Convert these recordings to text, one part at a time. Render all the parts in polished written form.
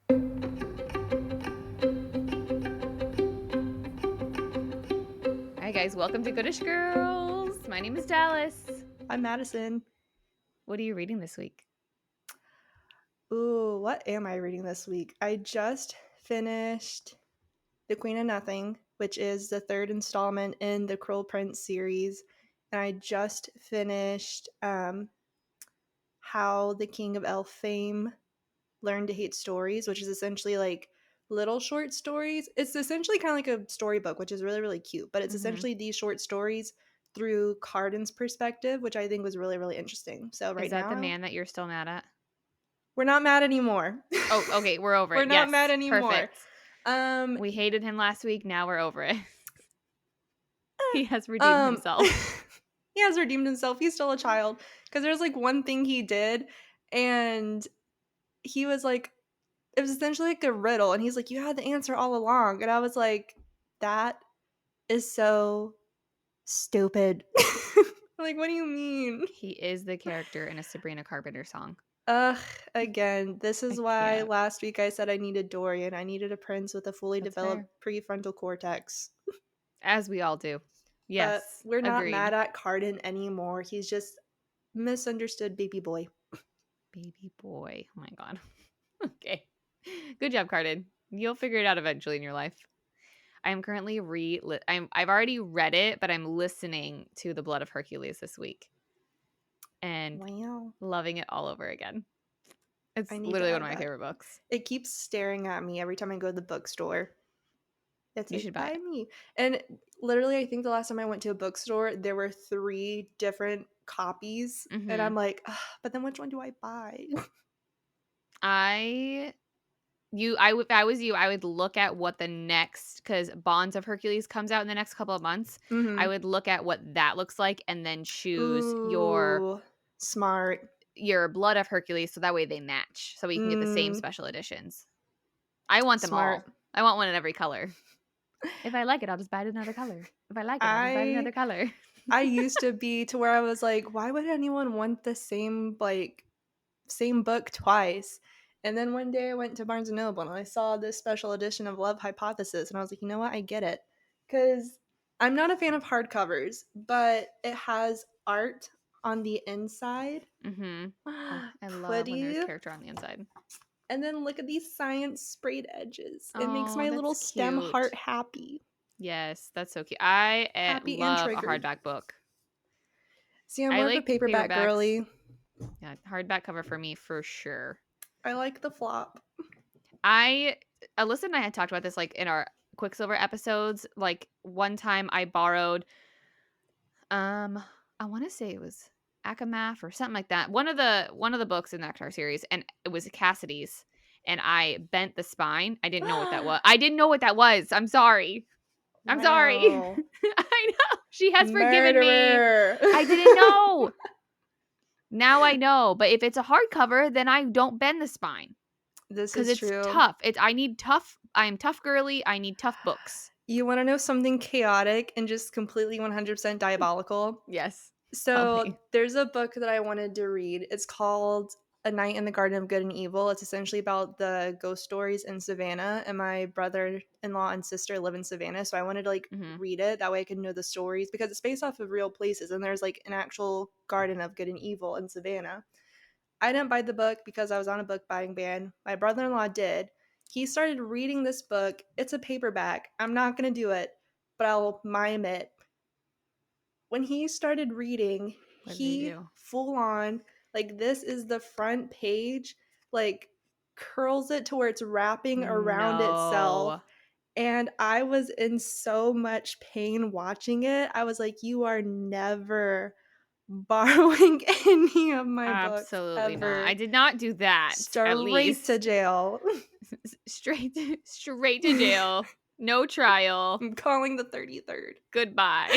Hi guys, welcome to Goodish Girls. My name is Dallas. I'm Madison. What are you reading this week? Ooh, what am I reading this week? I just finished The Queen of Nothing, which is the third installment in the Cruel Prince series. And I just finished How the King of Elf Fame Learned to Hate Stories, which is essentially like little short stories. It's essentially kind of like a storybook, which is really, really cute. But it's essentially these short stories through Cardan's perspective, which I think was really, really interesting. So right Is that now, the man that you're still mad at? we're not mad anymore. Oh, okay, we're over it. We're not Yes, mad anymore. perfect. We hated him last week. Now we're over it. He has redeemed himself. He has redeemed himself. He's still a child. Because there's like one thing he did, and he was like, it was essentially like a riddle, and he's like, you had the answer all along. And I was like, that is so stupid. Like, what do you mean? He is the character in a Sabrina Carpenter song. Ugh, again, this is why can't. last week I said I needed Dorian. I needed a prince with a fully That's developed fair. prefrontal cortex. As we all do. Yes, But we're not agreed. mad at Cardan anymore. He's just misunderstood baby boy. Baby boy. Oh my god. Okay. Good job, Cardan. You'll figure it out eventually in your life. I am currently I've already read it, but I'm listening to The Blood of Hercules this week. And Wow. loving it all over again. It's I need literally to one of add my that. favorite books. It keeps staring at me every time I go to the bookstore. It's You like, should buy buy it. me. And literally, I think the last time I went to a bookstore, there were 3 different copies. And I'm like, ugh, but then which one do I buy? If I was you, I would look at what the next, because Bonds of Hercules comes out in the next couple of months. I would look at what that looks like and then choose Ooh, smart. your Blood of Hercules so that way they match. So we can get the same special editions. I want them Smart. all. I want one in every color. If I like it, I'll just buy it another color. If I like it, I'll just buy it another color. I used to be to where I was like, why would anyone want the same book twice? And then one day I went to Barnes & Noble and I saw this special edition of Love Hypothesis, and I was like, you know what? I get it. Because I'm not a fan of hardcovers, but it has art on the inside. Oh, I love when Pretty. there's character on the inside. And then look at these science sprayed edges. It makes Oh, my that's little STEM cute. heart happy. Yes, that's so cute. I Happy and love a triggered. hardback book. See, I'm I more of a like paperback paperbacks. girly. Yeah, hardback cover for me for sure. I like the flop. Alyssa and I had talked about this like in our Quicksilver episodes. Like one time I borrowed, I want to say it was Akamath or something like that. One of the books in the Nectar series, and it was Cassidy's, and I bent the spine. I didn't know what that was. I'm sorry. I'm sorry. Wow. I know. She has forgiven me. Murderer. I didn't know. Now I know. But if it's a hardcover, then I don't bend the spine. This Because is it's true. tough. I'm tough girly. I need tough books. You want to know something chaotic and just completely 100% diabolical? Yes. So there's a book that I wanted to read. It's called A Night in the Garden of Good and Evil. It's essentially about the ghost stories in Savannah, and my brother-in-law and sister live in Savannah, so I wanted to read it. That way I could know the stories, because it's based off of real places, and there's like an actual Garden of Good and Evil in Savannah. I didn't buy the book because I was on a book buying ban. My brother-in-law did. He started reading this book. It's a paperback. I'm not going to do it, but I'll mime it. When he started reading, he full on, like, this is the front page, like, curls it to where it's wrapping around itself. And I was in so much pain watching it. I was like, you are never borrowing any of my books. Absolutely ever. not. I did not do that. Straight to jail. Straight to jail. No trial. I'm calling the 33rd. Goodbye.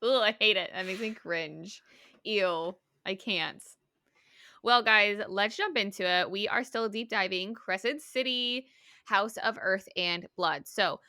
Ugh, I hate it. That makes me cringe. Ew. I can't. Well, guys, let's jump into it. We are still deep diving Crescent City, House of Earth and Blood. So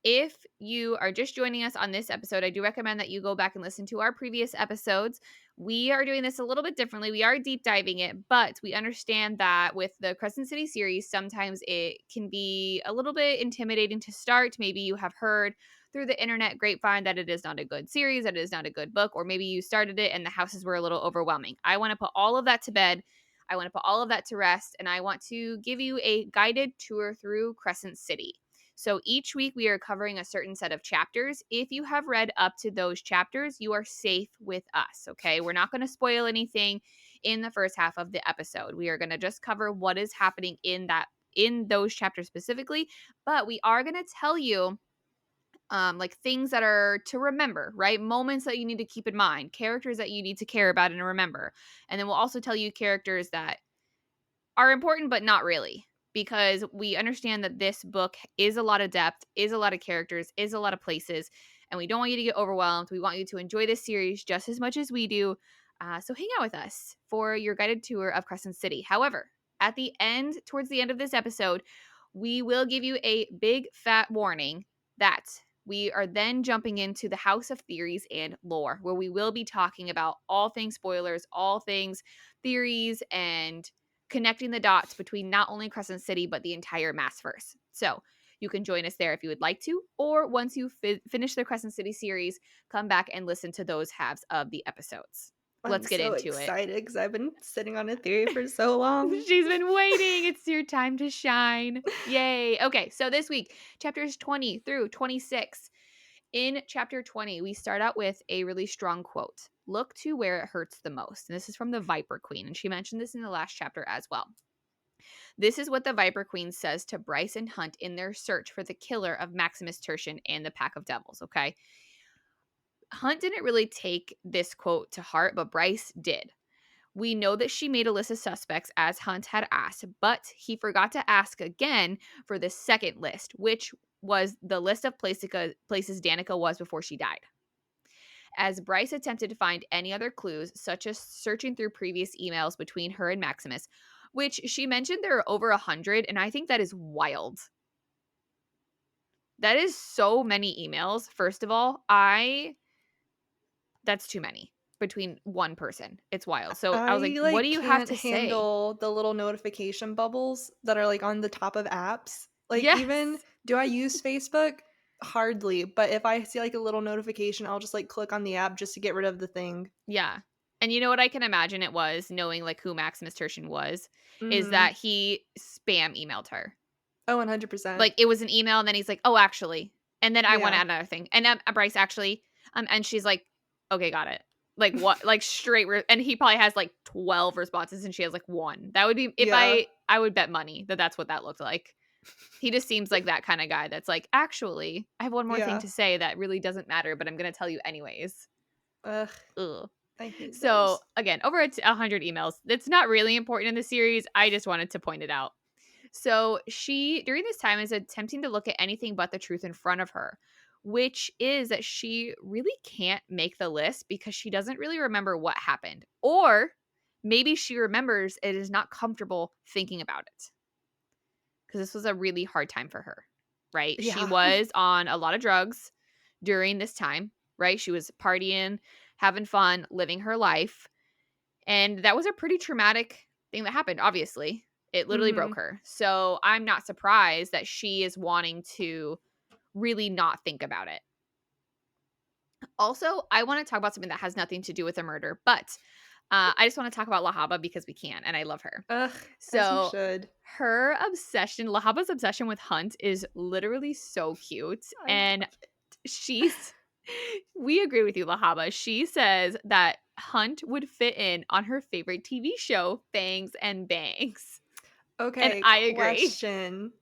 if you are just joining us on this episode, I do recommend that you go back and listen to our previous episodes. We are doing this a little bit differently. We are deep diving it, but we understand that with the Crescent City series, sometimes it can be a little bit intimidating to start. Maybe you have heard through the internet grapevine that it is not a good series, that it is not a good book, or maybe you started it and the houses were a little overwhelming. I want to put all of that to bed. I want to put all of that to rest, and I want to give you a guided tour through Crescent City. So each week we are covering a certain set of chapters. If you have read up to those chapters, you are safe with us, okay? We're not going to spoil anything in the first half of the episode. We are going to just cover what is happening in those chapters specifically, but we are going to tell you like things that are to remember, right? Moments that you need to keep in mind, characters that you need to care about and remember. And then we'll also tell you characters that are important, but not really, because we understand that this book is a lot of depth, is a lot of characters, is a lot of places, and we don't want you to get overwhelmed. We want you to enjoy this series just as much as we do. So hang out with us for your guided tour of Crescent City. However, at the end, towards the end of this episode, we will give you a big fat warning that we are then jumping into the House of Theories and Lore, where we will be talking about all things spoilers, all things theories, and connecting the dots between not only Crescent City, but the entire Maasverse. So you can join us there if you would like to, or once you finish the Crescent City series, come back and listen to those halves of the episodes. Let's I'm get so into it. excited because I've been sitting on a theory for so long. She's been waiting. It's your time to shine. Yay. Okay, so this week, chapters 20 through 26. In chapter 20, we start out with a really strong quote. Look to where it hurts the most. And this is from the Viper Queen, and she mentioned this in the last chapter as well. This is what the Viper Queen says to Bryce and Hunt in their search for the killer of Maximus Tertian and the Pack of Devils, okay? Hunt didn't really take this quote to heart, but Bryce did. We know that she made Alissa suspects as Hunt had asked, but he forgot to ask again for the second list, which was the list of places Danica was before she died. As Bryce attempted to find any other clues, such as searching through previous emails between her and Maximus, which she mentioned there are over 100, and I think that is wild. That is so many emails. First of all, that's too many between one person. It's wild. So I was like, what do you have Can't to say? handle the little notification bubbles that are like on the top of apps. Like Yes. even do I use Facebook? Hardly, but if I see like a little notification, I'll just like click on the app just to get rid of the thing. Yeah. And you know what I can imagine it was, knowing like who Maximus Tertian was, is Mhm. that he spam emailed her. Oh, 100%. Like, it was an email, and then he's like, "Oh, actually," and then I want to Yeah. add another thing, and Bryce actually, and she's like, "Okay, got it." Like what? Like straight, and he probably has like 12 responses, and she has like one. That would be if Yeah. I would bet money that that's what that looked like. He just seems like that kind of guy that's like, actually, I have one more thing Yeah. to say that really doesn't matter, but I'm gonna tell you anyways. Ugh, Ugh. I hate So those. again, over 100 emails. It's not really important in the series. I just wanted to point it out. So she, during this time, is attempting to look at anything but the truth in front of her, which is that she really can't make the list because she doesn't really remember what happened. Or maybe she remembers it is not comfortable thinking about it because this was a really hard time for her, right? She Yeah. was on a lot of drugs during this time, right? She was partying, having fun, living her life. And that was a pretty traumatic thing that happened, obviously. It literally broke Mhm. her. So I'm not surprised that she is wanting to really not think about it. Also, I want to talk about something that has nothing to do with a murder, but I just want to talk about Lahaba because we can, and I love her. Ugh, as you So should. her obsession, Lahaba's obsession with Hunt is literally so cute. I And love it. she's we agree with you, Lahaba. She says that Hunt would fit in on her favorite TV show, Fangs and Bangs. And Okay, I agree. question.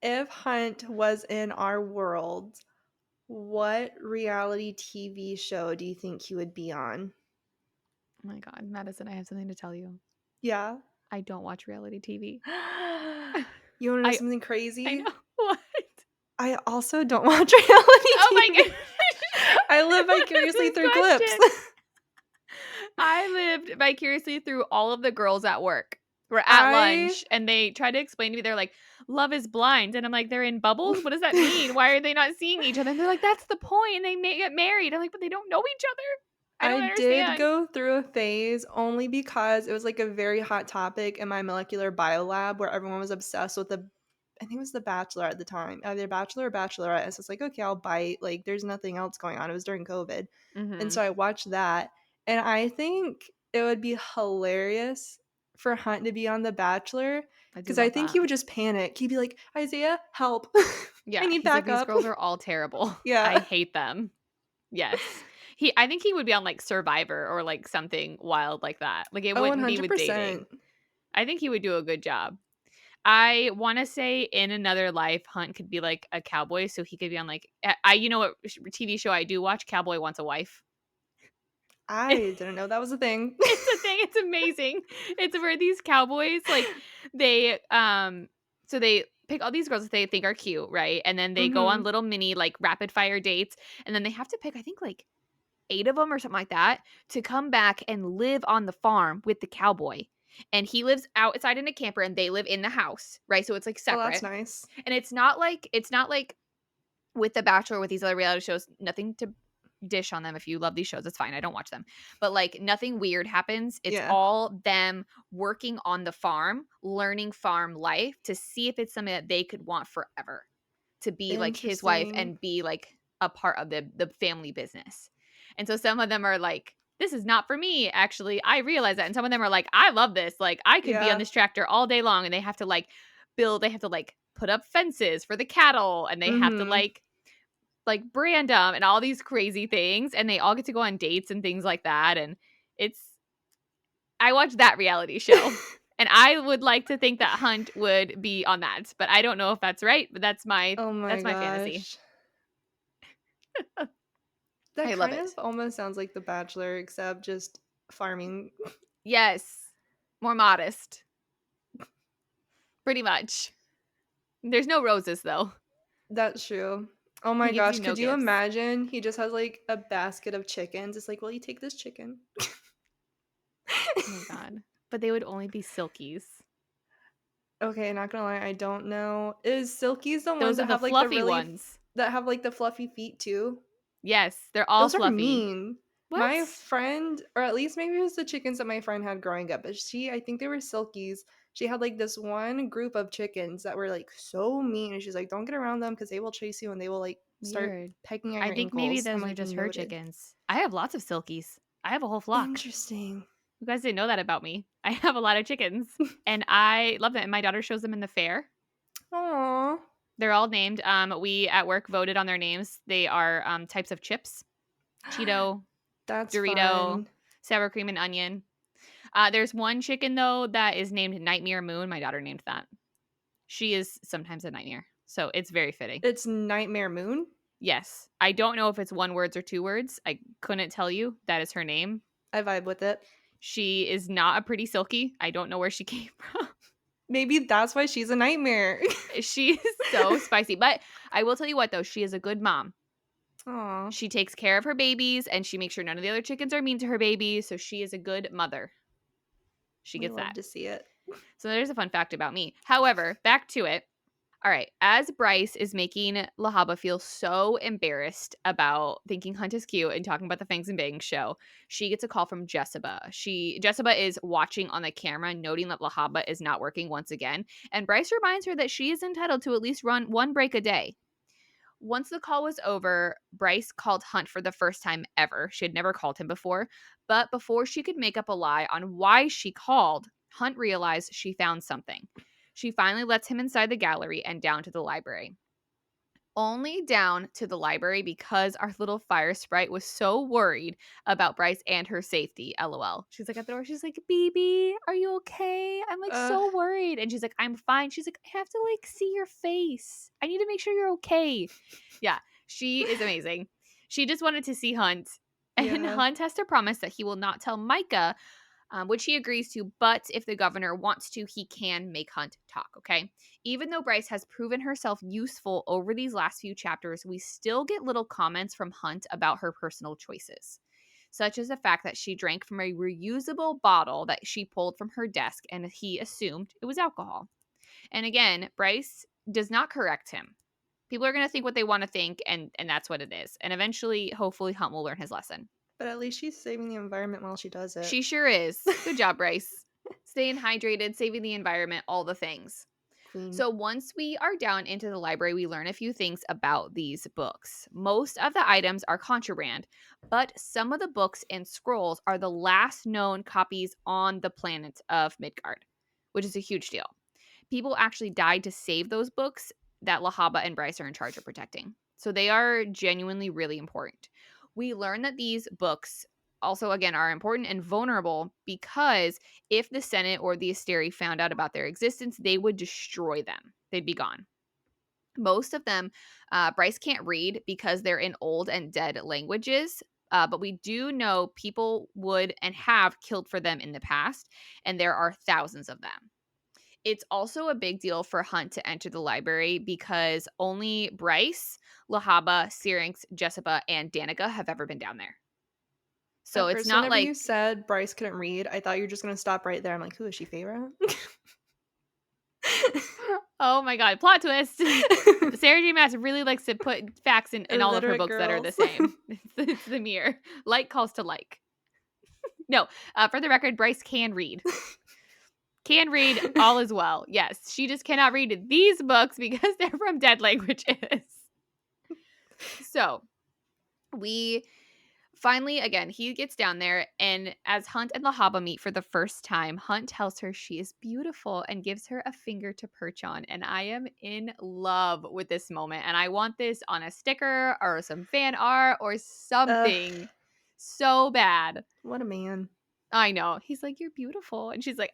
If Hunt was in our world, what reality TV show do you think he would be on? Oh my God, Madison, I have something to tell you. Yeah. I don't watch reality TV. You want to know I something I crazy? know. What? I also don't watch reality Oh my TV. gosh. I live What is vicariously this through clips. question? I lived vicariously through all of the girls at work. We're at I lunch and they try to explain to me, they're like, love is blind. And I'm like, they're in bubbles? What does that mean? Why are they not seeing each other? And they're like, that's the point. And they may get married. I'm like, but they don't know each other. I I don't did understand. go through a phase only because it was like a very hot topic in my molecular bio lab where everyone was obsessed with I think it was The Bachelor at the time, either Bachelor or Bachelorette. So it's like, okay, I'll bite. Like, there's nothing else going on. It was during COVID. And Mm-hmm. so I watched that. And I think it would be hilarious for Hunt to be on The Bachelor I do because I love think that. he would just panic. He'd be like, Isaiah, help. I Yeah. need He's like, these backup. girls are all terrible. I Yeah. hate them. Yes. I think he would be on like Survivor or like something wild like that. Like it Oh, wouldn't be with dating. 100%. I think he would do a good job. I want to say in another life, Hunt could be like a cowboy, so he could be on like you know what TV show I do watch? Cowboy Wants a Wife. I didn't know that was a thing. It's a thing. It's amazing. It's where these cowboys like they so they pick all these girls that they think are cute, right? And then they go on Mhm. little mini like rapid fire dates, and then they have to pick I think like 8 of them or something like that to come back and live on the farm with the cowboy. And he lives outside in a camper and they live in the house, right? So it's like Oh, that's separate. nice. And it's not like with The Bachelor with these other reality shows, nothing to dish on them. If you love these shows, it's fine. I don't watch them. But like nothing weird happens. It's Yeah. all them working on the farm, learning farm life to see if it's something that they could want forever. To be like his wife Interesting. and be like a part of the family business. And so some of them are like, this is not for me, actually. I realize that. And some of them are like, I love this. Like I could be on Yeah. this tractor all day long. And they have to like they have to like put up fences for the cattle and they have to Mhm. like brand them and all these crazy things. And they all get to go on dates and things like that. And it's I watch that reality show. And I would like to think that Hunt would be on that, but I don't know if that's right, but Oh my that's my fantasy. gosh. That I love kind of it. almost sounds like The Bachelor, except just farming. Yes. More modest. Pretty much. There's no roses though. That's true. Oh He my gives you gosh, no could you gifts. imagine? He just has like a basket of chickens. It's like, will you take this chicken? Oh my god. But they would only be silkies. Okay, not gonna lie, I don't know. Is Silky's the ones Those are that the have like the fluffy really ones. that have like the fluffy feet too? Yes, they're all Those are fluffy. mean. My What? friend, or at least maybe it was the chickens that my friend had growing up, but I think they were Silkies. She had like this one group of chickens that were like so mean. And she's like, don't get around them because they will chase you and they will like start Weird. pecking at I your think maybe ankles. I'm those are like, just her noted. chickens. I have lots of silkies. I have a whole flock. Interesting. You guys didn't know that about me. I have a lot of chickens and I love them. And my daughter shows them in the fair. Aw, They're all named. We at work voted on their names. They are types of chips: Cheeto, that's Dorito, fun. sour cream, and onion. There's one chicken though that is named Nightmare Moon. My daughter named that. She is sometimes a nightmare, so it's very fitting. It's Nightmare Moon. Yes, I don't know if it's one words or two words. I couldn't tell you. That is her name. I vibe with it. She is not a pretty silky. I don't know where she came from. Maybe that's why she's a nightmare. She is so spicy, but I will tell you what though, she is a good mom. Aw, She takes care of her babies and she makes sure none of the other chickens are mean to her babies. So she is a good mother. She we gets love that. to see it. So there's a fun fact about me. However, back to it. All right. As Bryce is making Lahaba feel so embarrassed about thinking Hunt is cute and talking about the Fangs and Bangs show, she gets a call from Jessica. Jessica is watching on the camera, noting that Lahaba is not working once again. And Bryce reminds her that she is entitled to at least run one break a day. Once the call was over, Bryce called Hunt for the first time ever. She had never called him before. But before she could make up a lie on why she called, Hunt realized she found something. She finally lets him inside the gallery and down to the library. Only down to the library because our little fire sprite was so worried about Bryce and her safety. LOL. She's like at the door. She's like, "BB, are you okay? I'm like Uh, so worried." And she's like, "I'm fine." She's like, "I have to like see your face. I need to make sure you're okay." Yeah, she is amazing. She just wanted to see Hunt. And yeah. Hunt has to promise that he will not tell Micah, which he agrees to. But if the governor wants to, he can make Hunt talk, okay? Even though Bryce has proven herself useful over these last few chapters, we still get little comments from Hunt about her personal choices. such as the fact that she drank from a reusable bottle that she pulled from her desk and he assumed it was alcohol. And again, Bryce does not correct him. People are going to think what they want to think, and that's what it is. And eventually, hopefully, Hunt will learn his lesson. But at least she's saving the environment while she does it. She sure is. Good job, Bryce. Staying hydrated, saving the environment, all the things. Queen. So once we are down into the library, we learn a few things about these books. Most of the items are contraband, but some of the books and scrolls are the last known copies on the planet of Midgard, which is a huge deal. People actually died to save those books that Lahaba and Bryce are in charge of protecting. So they are genuinely really important. We learn that these books also, again, are important and vulnerable because if the Senate or the Asteri found out about their existence, they would destroy them. They'd be gone. Most of them, Bryce can't read because they're in old and dead languages. But we do know people would and have killed for them in the past, and there are thousands of them. It's also a big deal for Hunt to enter the library because only Bryce, Lahaba, Syrinx, Jessica, and Danica have ever been down there. So At it's first, not whenever like you said Bryce couldn't read, I thought you were just going to stop right there. I'm like, who is she, Feyre? oh my god, plot twist. Sarah J. Maas really likes to put facts in all of her Illiterate books that are the girls. same. It's the mirror. Like calls to like. No, for the record, Bryce can read. Can read, all is well. Yes, she just cannot read these books because they're from dead languages. So, we finally, again, he gets down there, and as Hunt and Lahaba meet for the first time, Hunt tells her she is beautiful and gives her a finger to perch on. And I am in love with this moment. And I want this on a sticker or some fan art or something so bad. What a man. I know. He's like, you're beautiful. And she's like,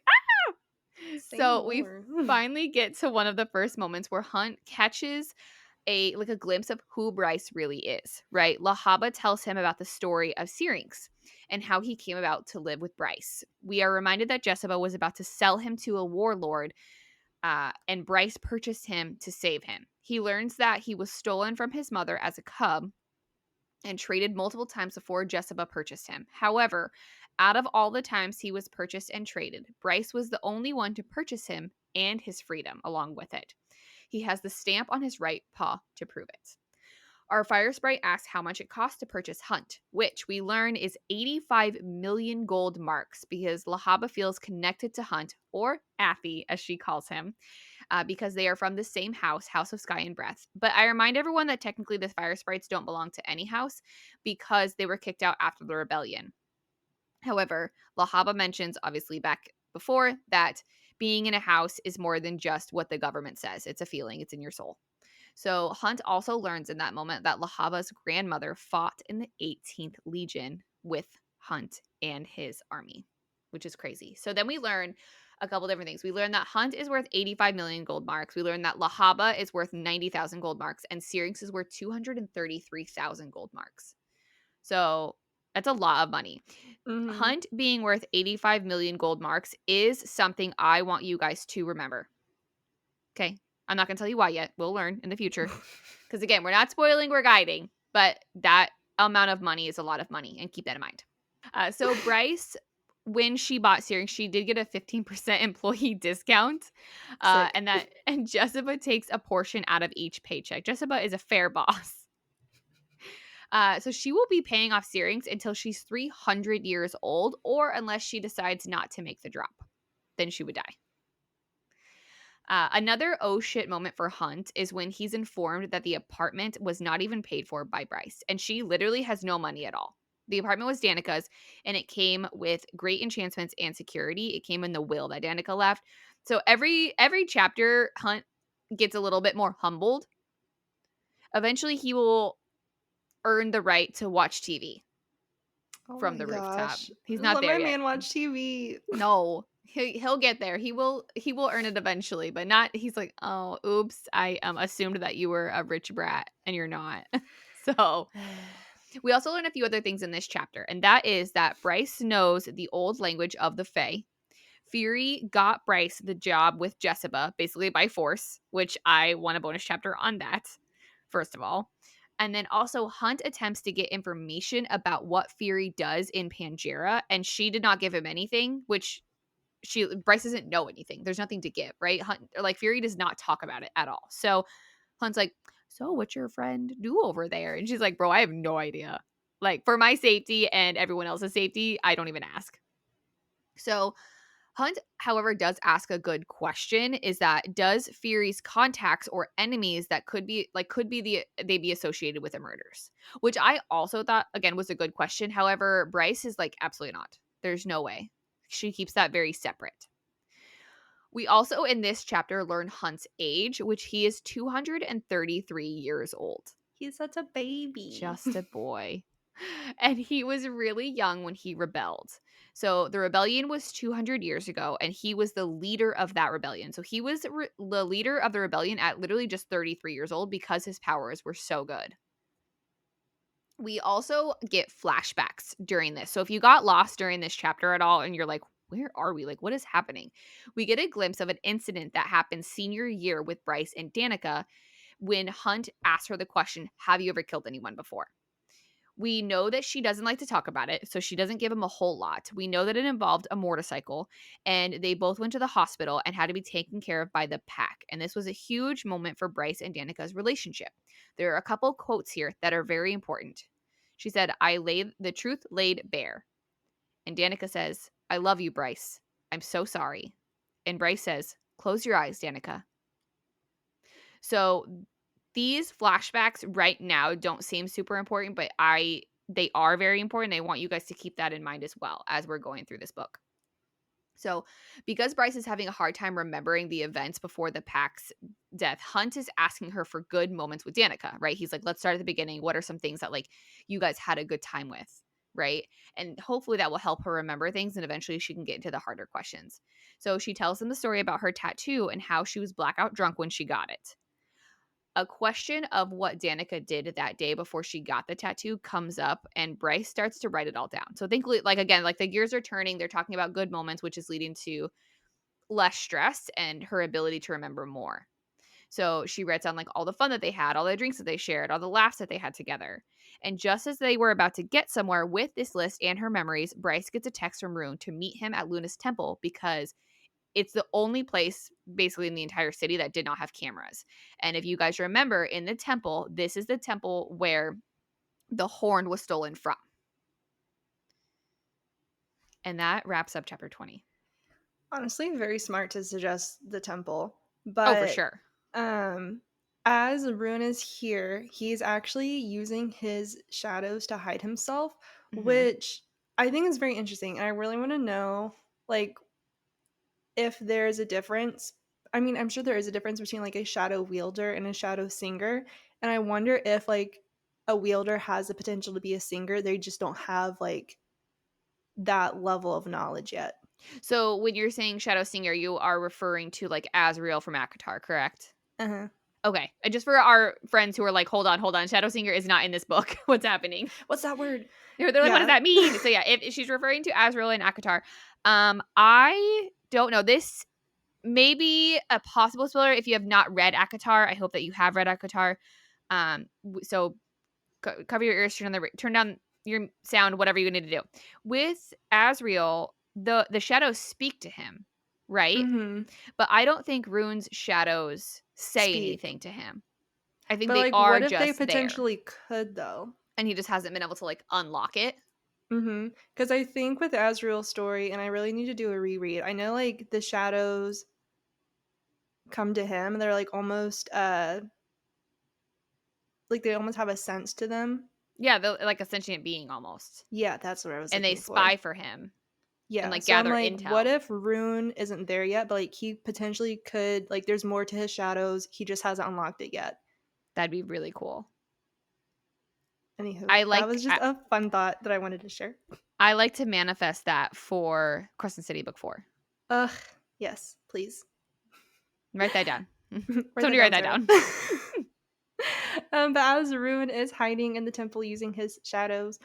Say so we more. finally get to one of the first moments where Hunt catches a glimpse of who Bryce really is, right? Lahaba tells him about the story of Syrinx and how he came about to live with Bryce. We are reminded that Jessica was about to sell him to a warlord, and Bryce purchased him to save him. He learns that he was stolen from his mother as a cub and traded multiple times before Jessica purchased him. However, out of all the times he was purchased and traded, Bryce was the only one to purchase him and his freedom along with it. He has the stamp on his right paw to prove it. Our fire sprite asks how much it costs to purchase Hunt, which we learn is 85 million gold marks because Lahaba feels connected to Hunt, or Athy as she calls him, because they are from the same house, House of Sky and Breath. But I remind everyone that technically the fire sprites don't belong to any house because they were kicked out after the rebellion. However, Lahaba mentions, obviously back before, that being in a house is more than just what the government says. It's a feeling, it's in your soul. So Hunt also learns in that moment that Lahaba's grandmother fought in the 18th Legion with Hunt and his army, which is crazy. So then we learn a couple different things. We learn that Hunt is worth 85 million gold marks. We learn that Lahaba is worth 90,000 gold marks, and Syrinx is worth 233,000 gold marks. So that's a lot of money. Mm-hmm. Hunt being worth 85 million gold marks is something I want you guys to remember. Okay. I'm not going to tell you why yet. We'll learn in the future. Because again, we're not spoiling, we're guiding. But that amount of money is a lot of money. And keep that in mind. So Bryce, when she bought Syrinx, she did get a 15% employee discount. And Jessica takes a portion out of each paycheck. Jessica is a fair boss. So she will be paying off Syrinx until she's 300 years old, or unless she decides not to make the drop. Then she would die. Another oh shit moment for Hunt is when he's informed that the apartment was not even paid for by Bryce, and she literally has no money at all. The apartment was Danica's, and it came with great enchantments and security. It came in the will that Danica left. So every chapter, Hunt gets a little bit more humbled. Eventually, he will earn the right to watch TV from the rooftop. He's not Let there my yet. man watch TV. No, he'll get there. He will earn it eventually, but not. He's like, oh, oops, I assumed that you were a rich brat, and you're not. So we also learn a few other things in this chapter, and that is that Bryce knows the old language of the Fae. Fury got Bryce the job with Jessica, basically by force, which I want a bonus chapter on that, first of all. And then also Hunt attempts to get information about what Fury does in Pangea, and she did not give him anything, which Bryce doesn't know anything. There's nothing to give, right? Like Fury does not talk about it at all. So Hunt's like, so what's your friend do over there? And she's like, bro, I have no idea. Like, for my safety and everyone else's safety, I don't even ask. So Hunt, however, does ask a good question, is that does Fury's contacts or enemies that they be associated with the murders? Which I also thought, again, was a good question. However, Bryce is like, absolutely not. There's no way. She keeps that very separate. We also, in this chapter, learn Hunt's age, which he is 233 years old. He's such a baby. Just a boy. And he was really young when he rebelled. So the rebellion was 200 years ago, and he was the leader of that rebellion. So he was the leader of the rebellion at literally just 33 years old because his powers were so good. We also get flashbacks during this. So if you got lost during this chapter at all and you're like, where are we? Like, what is happening? We get a glimpse of an incident that happened senior year with Bryce and Danica when Hunt asked her the question, have you ever killed anyone before? We know that she doesn't like to talk about it, so she doesn't give him a whole lot. We know that it involved a motorcycle, and they both went to the hospital and had to be taken care of by the pack. And this was a huge moment for Bryce and Danica's relationship. There are a couple quotes here that are very important. She said, I laid the truth laid bare. And Danica says, I love you, Bryce. I'm so sorry. And Bryce says, close your eyes, Danica. So these flashbacks right now don't seem super important, but they are very important. I want you guys to keep that in mind as well as we're going through this book. So because Bryce is having a hard time remembering the events before the Pack's death, Hunt is asking her for good moments with Danica, right? He's like, let's start at the beginning. What are some things that like you guys had a good time with, right? And hopefully that will help her remember things, and eventually she can get into the harder questions. So she tells him the story about her tattoo and how she was blackout drunk when she got it. A question of what Danica did that day before she got the tattoo comes up, and Bryce starts to write it all down. So thankfully, like again, like the gears are turning. They're talking about good moments, which is leading to less stress and her ability to remember more. So she writes down like all the fun that they had, all the drinks that they shared, all the laughs that they had together. And just as they were about to get somewhere with this list and her memories, Bryce gets a text from Rune to meet him at Luna's temple because it's the only place basically in the entire city that did not have cameras. And if you guys remember, in the temple, this is the temple where the horn was stolen from. And that wraps up chapter 20. Honestly, very smart to suggest the temple. Oh, for But sure. as Rune is here, he's actually using his shadows to hide himself, Mm-hmm. which I think is very interesting. And I really want to know, like, if there's a difference. I mean, I'm sure there is a difference between like a shadow wielder and a shadow singer. And I wonder if like a wielder has the potential to be a singer. They just don't have like that level of knowledge yet. So when you're saying Shadow Singer, you are referring to like Azrael from Akatar, correct? Uh-huh. Okay. Just for our friends who are like, hold on. Shadow Singer is not in this book. What's happening? What's that word? They're like, what does that mean? So yeah, if she's referring to Azrael and Akatar, I don't know. This may be a possible spoiler if you have not read Akatar. I hope that you have read Akatar. So cover your ears, turn down your sound, whatever you need to do. With Azrael, the shadows speak to him, right? Mm-hmm. But I don't think Rune's shadows say Speak. anything to him. I think But they like, are what if they just there, potentially could though? and he just hasn't been able to like unlock it. Mm-hmm. Because I think with Azrael's story, and I really need to do a reread. I know like the shadows come to him, and they're like they almost have a sense to them. Yeah, they're like a sentient being almost, Yeah, that's what I was and they looking for. spy for him and Yeah, like so I'm gather like, what intel. if Rune isn't there yet, but like he potentially could, like, there's more to his shadows. He just hasn't unlocked it yet. That'd be really cool. Anywho, I that like was just a fun thought that I wanted to share. I like to manifest that for Crescent City Book 4. Ugh, yes, please. Write that down. Write that Somebody write down, that Sarah. down. But as Rune is hiding in the temple using his shadows,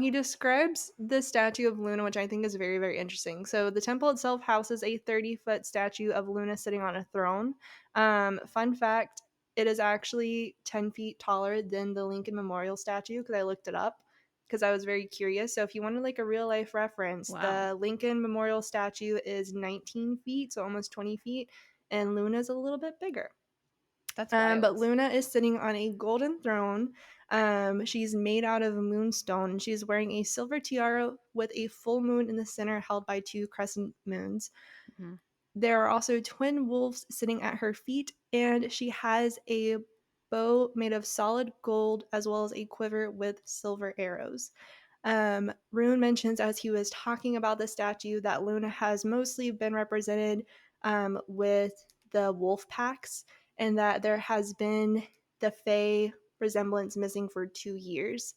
he describes the statue of Luna, which I think is very, very interesting. So the temple itself houses a 30-foot statue of Luna sitting on a throne. Fun fact, it is actually 10 feet taller than the Lincoln Memorial statue because I looked it up because I was very curious. So if you wanted like a real life reference, Wow. the Lincoln Memorial statue is 19 feet, so almost 20 feet, and Luna's a little bit bigger. That's But wild. Luna is sitting on a golden throne. She's made out of moonstone. She's wearing a silver tiara with a full moon in the center, held by two crescent moons. Mhm. There are also twin wolves sitting at her feet, and she has a bow made of solid gold as well as a quiver with silver arrows. Rune mentions as he was talking about the statue that Luna has mostly been represented with the wolf packs, and that there has been the Fae resemblance missing for 2 years.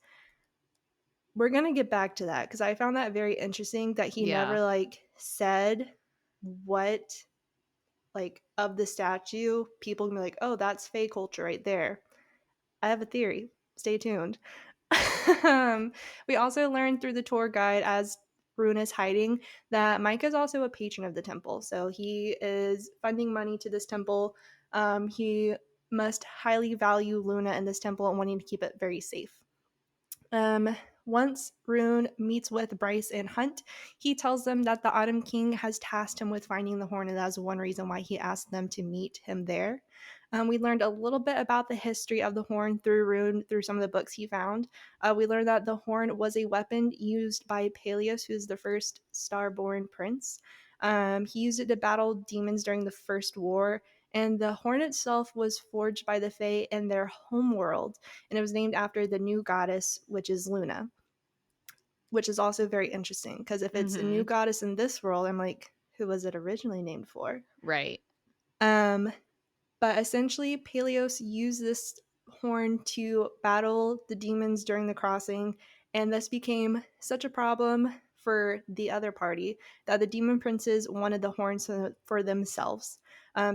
We're gonna get back to that because I found that very interesting that he Yeah. never like said what like of the statue people can be like, oh, that's Fae culture right there. I have a theory. Stay tuned. um, we also learned through the tour guide as Rune is hiding that Mike is also a patron of the temple. So he is funding money to this temple. He must highly value Luna in this temple and wanting to keep it very safe. Um, Once Rune meets with Bryce and Hunt, he tells them that the Autumn King has tasked him with finding the horn, and that's one reason why he asked them to meet him there. We learned a little bit about the history of the horn through Rune, through some of the books he found. We learned that the horn was a weapon used by Peleus, who's the first star-born prince. He used it to battle demons during the First War, and the horn itself was forged by the Fae in their homeworld, and it was named after the new goddess, which is Luna, which is also very interesting because if it's a new Mhm. goddess in this world, I'm like, who was it originally named for? Right. Um, but essentially, Peleos used this horn to battle the demons during the crossing, and this became such a problem for the other party that the demon princes wanted the horns for themselves.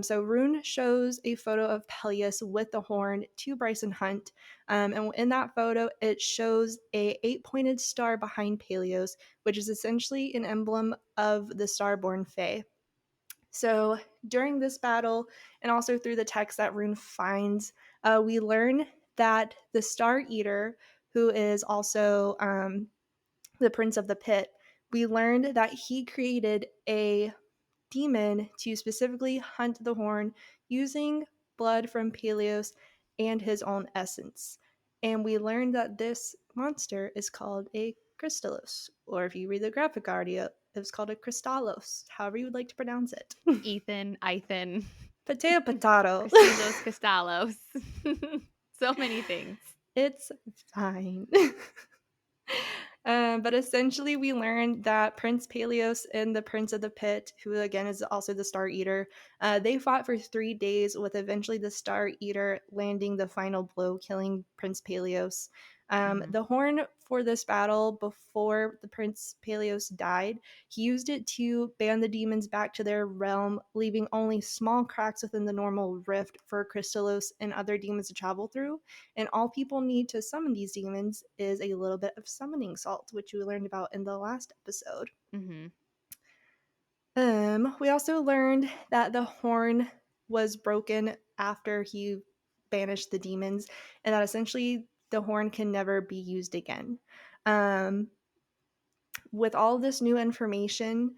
So Rune shows a photo of Peleus with the horn to Bryson Hunt, and in that photo, it shows a 8-pointed star behind Peleos, which is essentially an emblem of the Starborn Fae. So during this battle, and also through the text that Rune finds, we learn that the Star Eater, who is also the Prince of the Pit, we learned that he created a demon to specifically hunt the horn using blood from Peleus and his own essence. And we learned that this monster is called a Crystallos, or if you read the graphic audio, it's called a Crystallos, however you would like to pronounce it. Ethan. Potato potato. Cristilos Castalos. So many things. It's fine. But essentially, we learned that Prince Peleos and the Prince of the Pit, who again is also the Star Eater, they fought for 3 days, with eventually the Star Eater landing the final blow, killing Prince Peleos. Mhm. The horn for this battle, before the Prince Peleos died, he used it to ban the demons back to their realm, leaving only small cracks within the normal rift for Crystallos and other demons to travel through. And all people need to summon these demons is a little bit of summoning salt, which we learned about in the last episode. Mhm. We also learned that the horn was broken after he banished the demons, and that essentially the horn can never be used again. Um, with all this new information,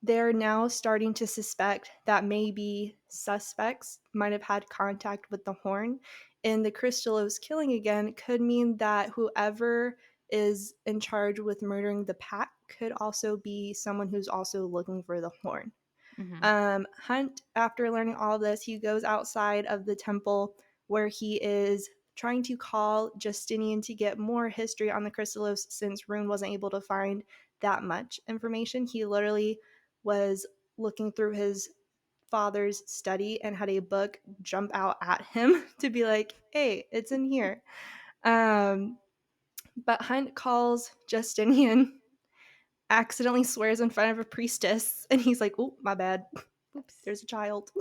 they're now starting to suspect that maybe suspects might have had contact with the horn. And the Crystallos killing again could mean that whoever is in charge with murdering the pack could also be someone who's also looking for the horn. Mhm. Hunt, after learning all this, he goes outside of the temple where he is trying to call Justinian to get more history on the Crystallos since Rune wasn't able to find that much information. He literally was looking through his father's study and had a book jump out at him to be like, hey, it's in here. Um, but Hunt calls Justinian, accidentally swears in front of a priestess, and he's like, oh, my bad. Oops. There's a child.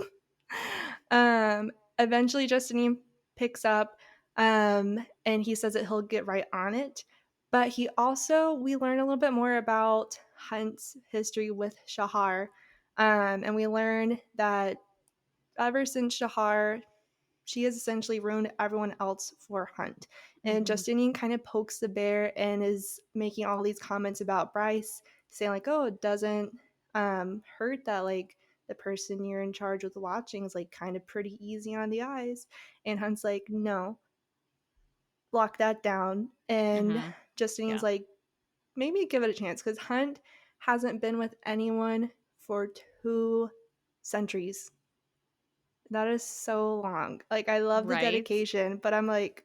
Eventually, Justinian picks up and he says that he'll get right on it. But he also, we learn a little bit more about Hunt's history with Shahar. And we learn that ever since Shahar she has essentially ruined everyone else for Hunt. And Mhm. Justinian kind of pokes the bear and is making all these comments about Bryce, saying like, "Oh, it doesn't hurt that like the person you're in charge with watching is like kind of pretty easy on the eyes." And Hunt's like, "No, lock that down." And Mhm. Justinian's Yeah. like, maybe give it a chance because Hunt hasn't been with anyone for 2 centuries. That is so long. Like, I love the Right? dedication, but I'm like,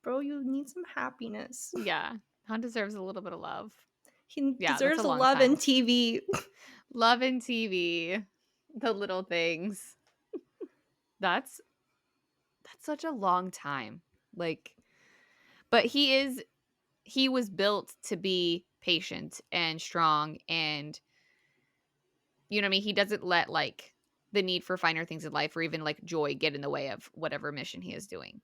bro, you need some happiness. Yeah. Hunt deserves a little bit of love. He Yeah, that's a deserves long love and time. TV. Love and TV. The little things. That's such a long time. Like, but he was built to be patient and strong, and you know what I mean? He doesn't let like the need for finer things in life or even like joy get in the way of whatever mission he is doing.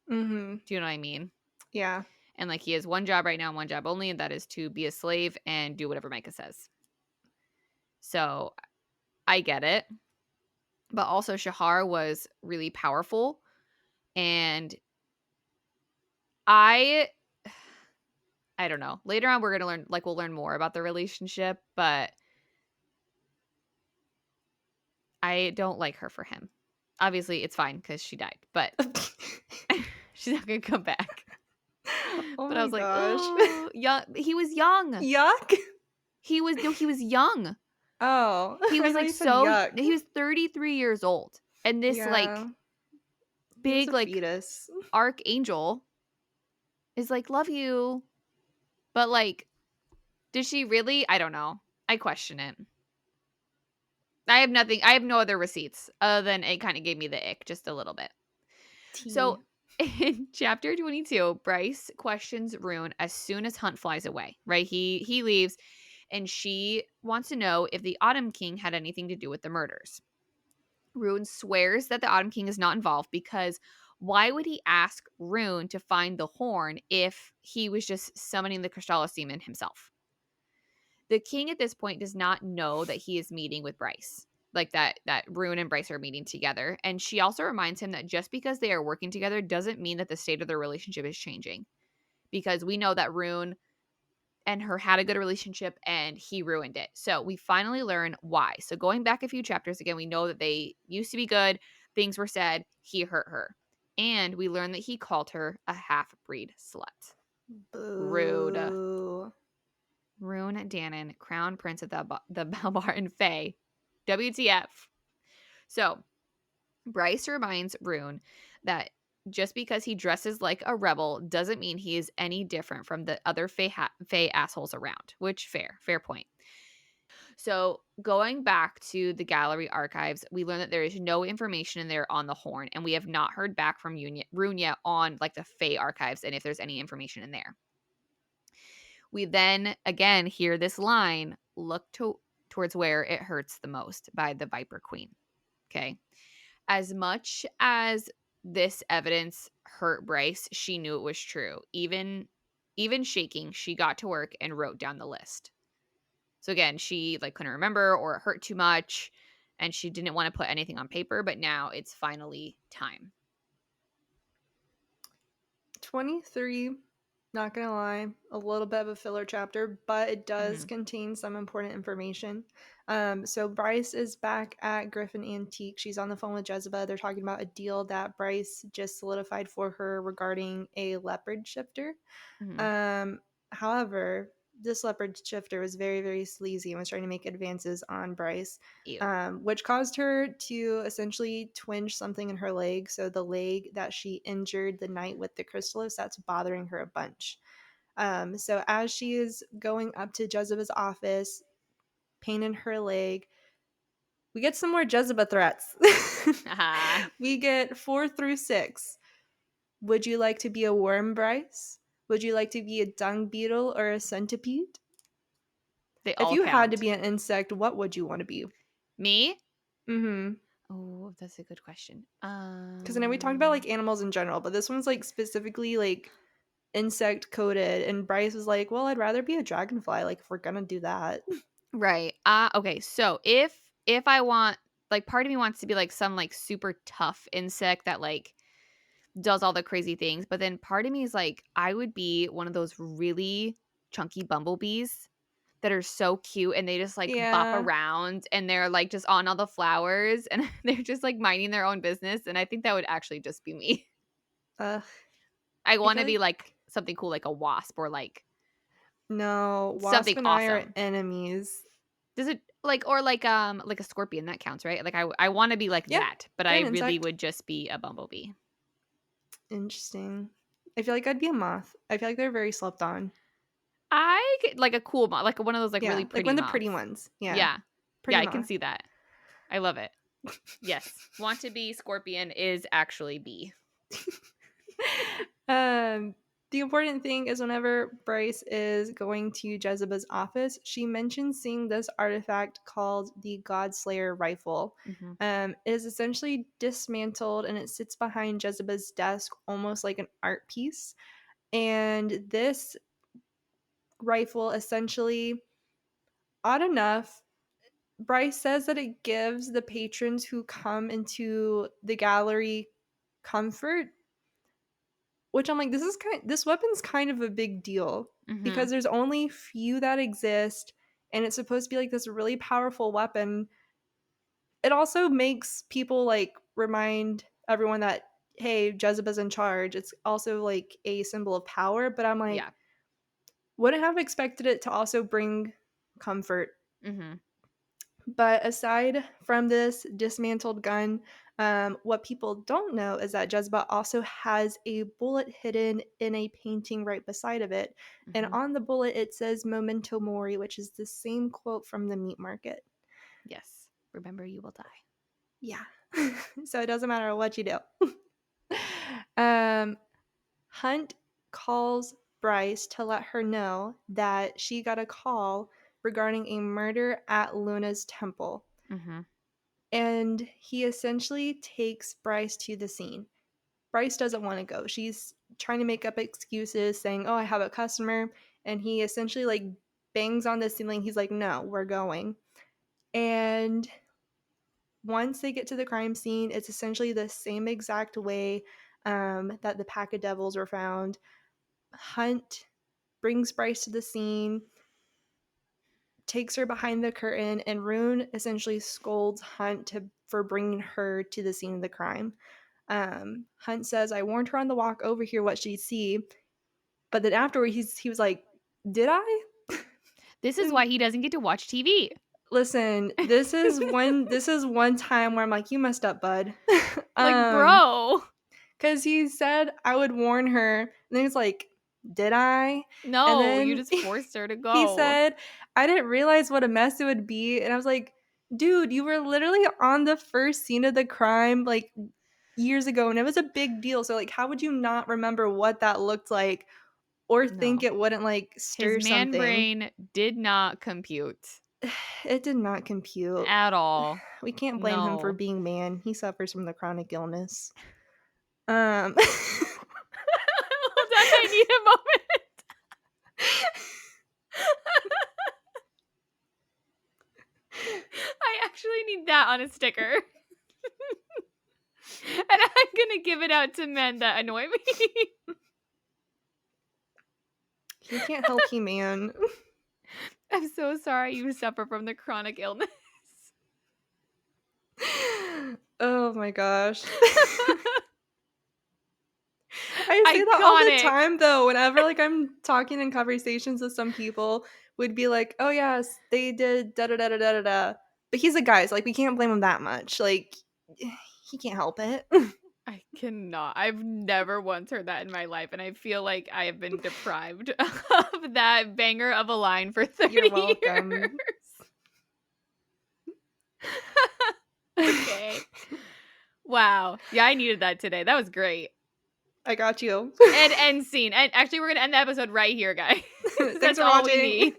Mm-hmm. Do you know what I mean? Yeah. And like he has one job right now and one job only, and that is to be a slave and do whatever Micah says. So I get it. But also Shahar was really powerful, and I I don't know. Later on we're going to learn, like we'll learn more about the relationship, but I don't like her for him. Obviously it's fine cuz she died, but she's not going to come back. Oh But I my was like, gosh. "Oh, young." He was young. Yuck. He was no, he was young. Oh, He I was thought like you said so yuck. he was 33 years old. And this like Yeah. He was big a like fetus. archangel is like, "Love you." But like, did she really? I don't know. I question it. I have no other receipts other than it kind of gave me the ick just a little bit. Tea. So in chapter 22, Bryce questions Rune as soon as Hunt flies away, right? He leaves, and she wants to know if the Autumn King had anything to do with the murders. Rune swears that the Autumn King is not involved because why would he ask Rune to find the horn if he was just summoning the Crystallis demon himself? The king at this point does not know that he is meeting with Bryce. Like that Rune and Bryce are meeting together. And she also reminds him that just because they are working together doesn't mean that the state of their relationship is changing. Because we know that Rune and her had a good relationship and he ruined it. So we finally learn why. So going back a few chapters again, we know that they used to be good. Things were said. He hurt her. And we learn that he called her a half-breed slut. Rude. Boo. Rune Dannon, Crown Prince of the Belbarton Fae. WTF. So Bryce reminds Rune that just because he dresses like a rebel doesn't mean he is any different from the other Fae assholes around, which fair point. So going back to the gallery archives, we learn that there is no information in there on the horn, and we have not heard back from Rune yet on like the Fae archives and if there's any information in there. We then again hear this line, towards where it hurts the most by the Viper Queen. Okay. As much as this evidence hurt Bryce, she knew it was true. Even shaking, she got to work and wrote down the list. So again, she like couldn't remember or it hurt too much and she didn't want to put anything on paper, but now it's finally time. 23, not gonna lie, a little bit of a filler chapter, but it does Mhm. contain some important information. So Bryce is back at Griffin Antique. She's on the phone with Jezebel. They're talking about a deal that Bryce just solidified for her regarding a leopard shifter. Mhm. However, this leopard shifter was very, very sleazy and was trying to make advances on Bryce, Ew. which caused her to essentially twinge something in her leg. So the leg that she injured the night with the chrysalis, that's bothering her a bunch. So as she is going up to Jezebel's office, pain in her leg, we get some more Jezebel threats. Haha. We get 4 through 6. Would you like to be a worm, Bryce? Would you like to be a dung beetle or a centipede? They If all you had to count. be an insect, what would you want to be? Me? Mm-hmm. Oh, that's a good question. Because I know we talked about like animals in general, but this one's like specifically like insect coded. And Bryce was like, well, I'd rather be a dragonfly. Like, if we're gonna do that. Right. Okay. So if I want like, part of me wants to be, like, some, like, super tough insect that, like, does all the crazy things, but then part of me is like, I would be one of those really chunky bumblebees that are so cute, and they just, like, bop Yeah. around, and they're, like, just on all the flowers, and they're just, like, minding their own business, and I think that would actually just be me. Ugh. I I feel wanna be, like like, something cool, like a wasp or, like, no, Wasp something and I are awesome. enemies. Does it like a scorpion, that counts, right? Like, I wanna be like Yeah, that, but they're I an really insect. would just be a bumblebee. Interesting. I feel like I'd be a moth. I feel like they're very slept on. I get like a cool moth, like one of those, like, really Yeah, like pretty one of the pretty moths. ones. Yeah, Yeah. Yeah, pretty I can moth. see that. I love it. Yes. Want to be scorpion is actually bee. um, the important thing is whenever Bryce is going to Jezebel's office, she mentions seeing this artifact called the Godslayer rifle. Mhm. It is essentially dismantled and it sits behind Jezebel's desk almost like an art piece. And this rifle essentially, odd enough, Bryce says that it gives the patrons who come into the gallery comfort, which I'm like, this weapon's kind of a big deal because Mhm. there's only few that exist, and it's supposed to be like this really powerful weapon. It also makes people like remind everyone that hey, Jezebel's in charge. It's also like a symbol of power, but I'm like, Yeah. wouldn't have expected it to also bring comfort. Mhm. But aside from this dismantled gun, what people don't know is that Jezebel also has a bullet hidden in a painting right beside of it. And Mhm. on the bullet, it says Memento Mori, which is the same quote from the meat market. Yes. Remember, you will die. Yeah. So it doesn't matter what you do. um, Hunt calls Bryce to let her know that she got a call regarding a murder at Luna's temple. Mhm. And he essentially takes Bryce to the scene. Bryce doesn't want to go. She's trying to make up excuses, saying, "Oh, I have a customer." And he essentially like bangs on the ceiling. He's like, "No, we're going." And once they get to the crime scene, it's essentially the same exact way that the pack of devils were found. Hunt brings Bryce to the scene, takes her behind the curtain, and Rune essentially scolds Hunt for bringing her to the scene of the crime. Hunt says, "I warned her on the walk over here what she'd see," but then afterward, he was like, "Did I?" This is And why he doesn't get to watch TV. listen, this is one time where I'm like, "You messed up, bud," Like, um, bro. because he said I would warn her, and then he's like, "Did I?" And No, you then just forced her to he go. said, "I didn't realize what a mess it would be," and I was like, "Dude, you were literally on the first scene of the crime, like, years ago, and it was a big deal, so, like, how would you not remember what that looked like or think No. it wouldn't, like, His stir man something?" brain did not compute It did not compute. at all. We can't blame him for No. being man. He suffers from the chronic illness. Um Hold on, I need a moment. I actually need that on a sticker. And I'm gonna give it out to men that annoy me. He can't help he man. I'm so sorry you suffer from the chronic illness. Oh my gosh. I say that all the Iconic. time though. Whenever like I'm talking in conversations with some people, would be like, "Oh yes, they did da da da da da da da." But he's a guy, so like we can't blame him that much. Like he can't help it. I cannot. I've never once heard that in my life, and I feel like I have been deprived of that banger of a line for You're 30 welcome. years. Okay. Wow. Yeah, I needed that today. That was great. I got you. And end scene. And actually, we're gonna end the episode right here, guys. Thanks That's for all we watching. need.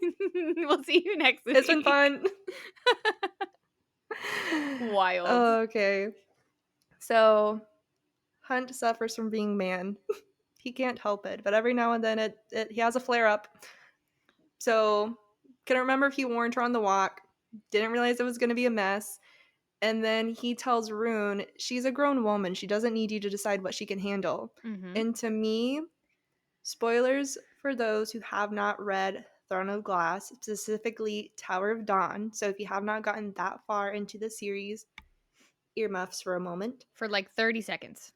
We'll see you next It's been week. fun. Wild. Okay. So Hunt suffers from being man. He can't help it, but every now and then he has a flare up. So couldn't remember if he warned her on the walk. Didn't realize it was going to be a mess. And then he tells Rune, she's a grown woman. She doesn't need you to decide what she can handle. Mm-hmm. And to me, spoilers for those who have not read Throne of Glass, specifically Tower of Dawn. So if you have not gotten that far into the series, earmuffs for a moment. For like 30 seconds.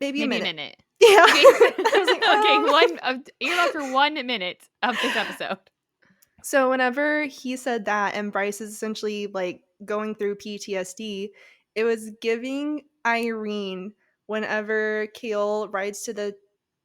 Maybe a Maybe a minute. minute. Yeah. Okay. I was like, Okay, earmuff for 1 minute of this episode. So whenever he said that and Bryce is essentially like going through PTSD, it was giving Irene whenever Kale rides to the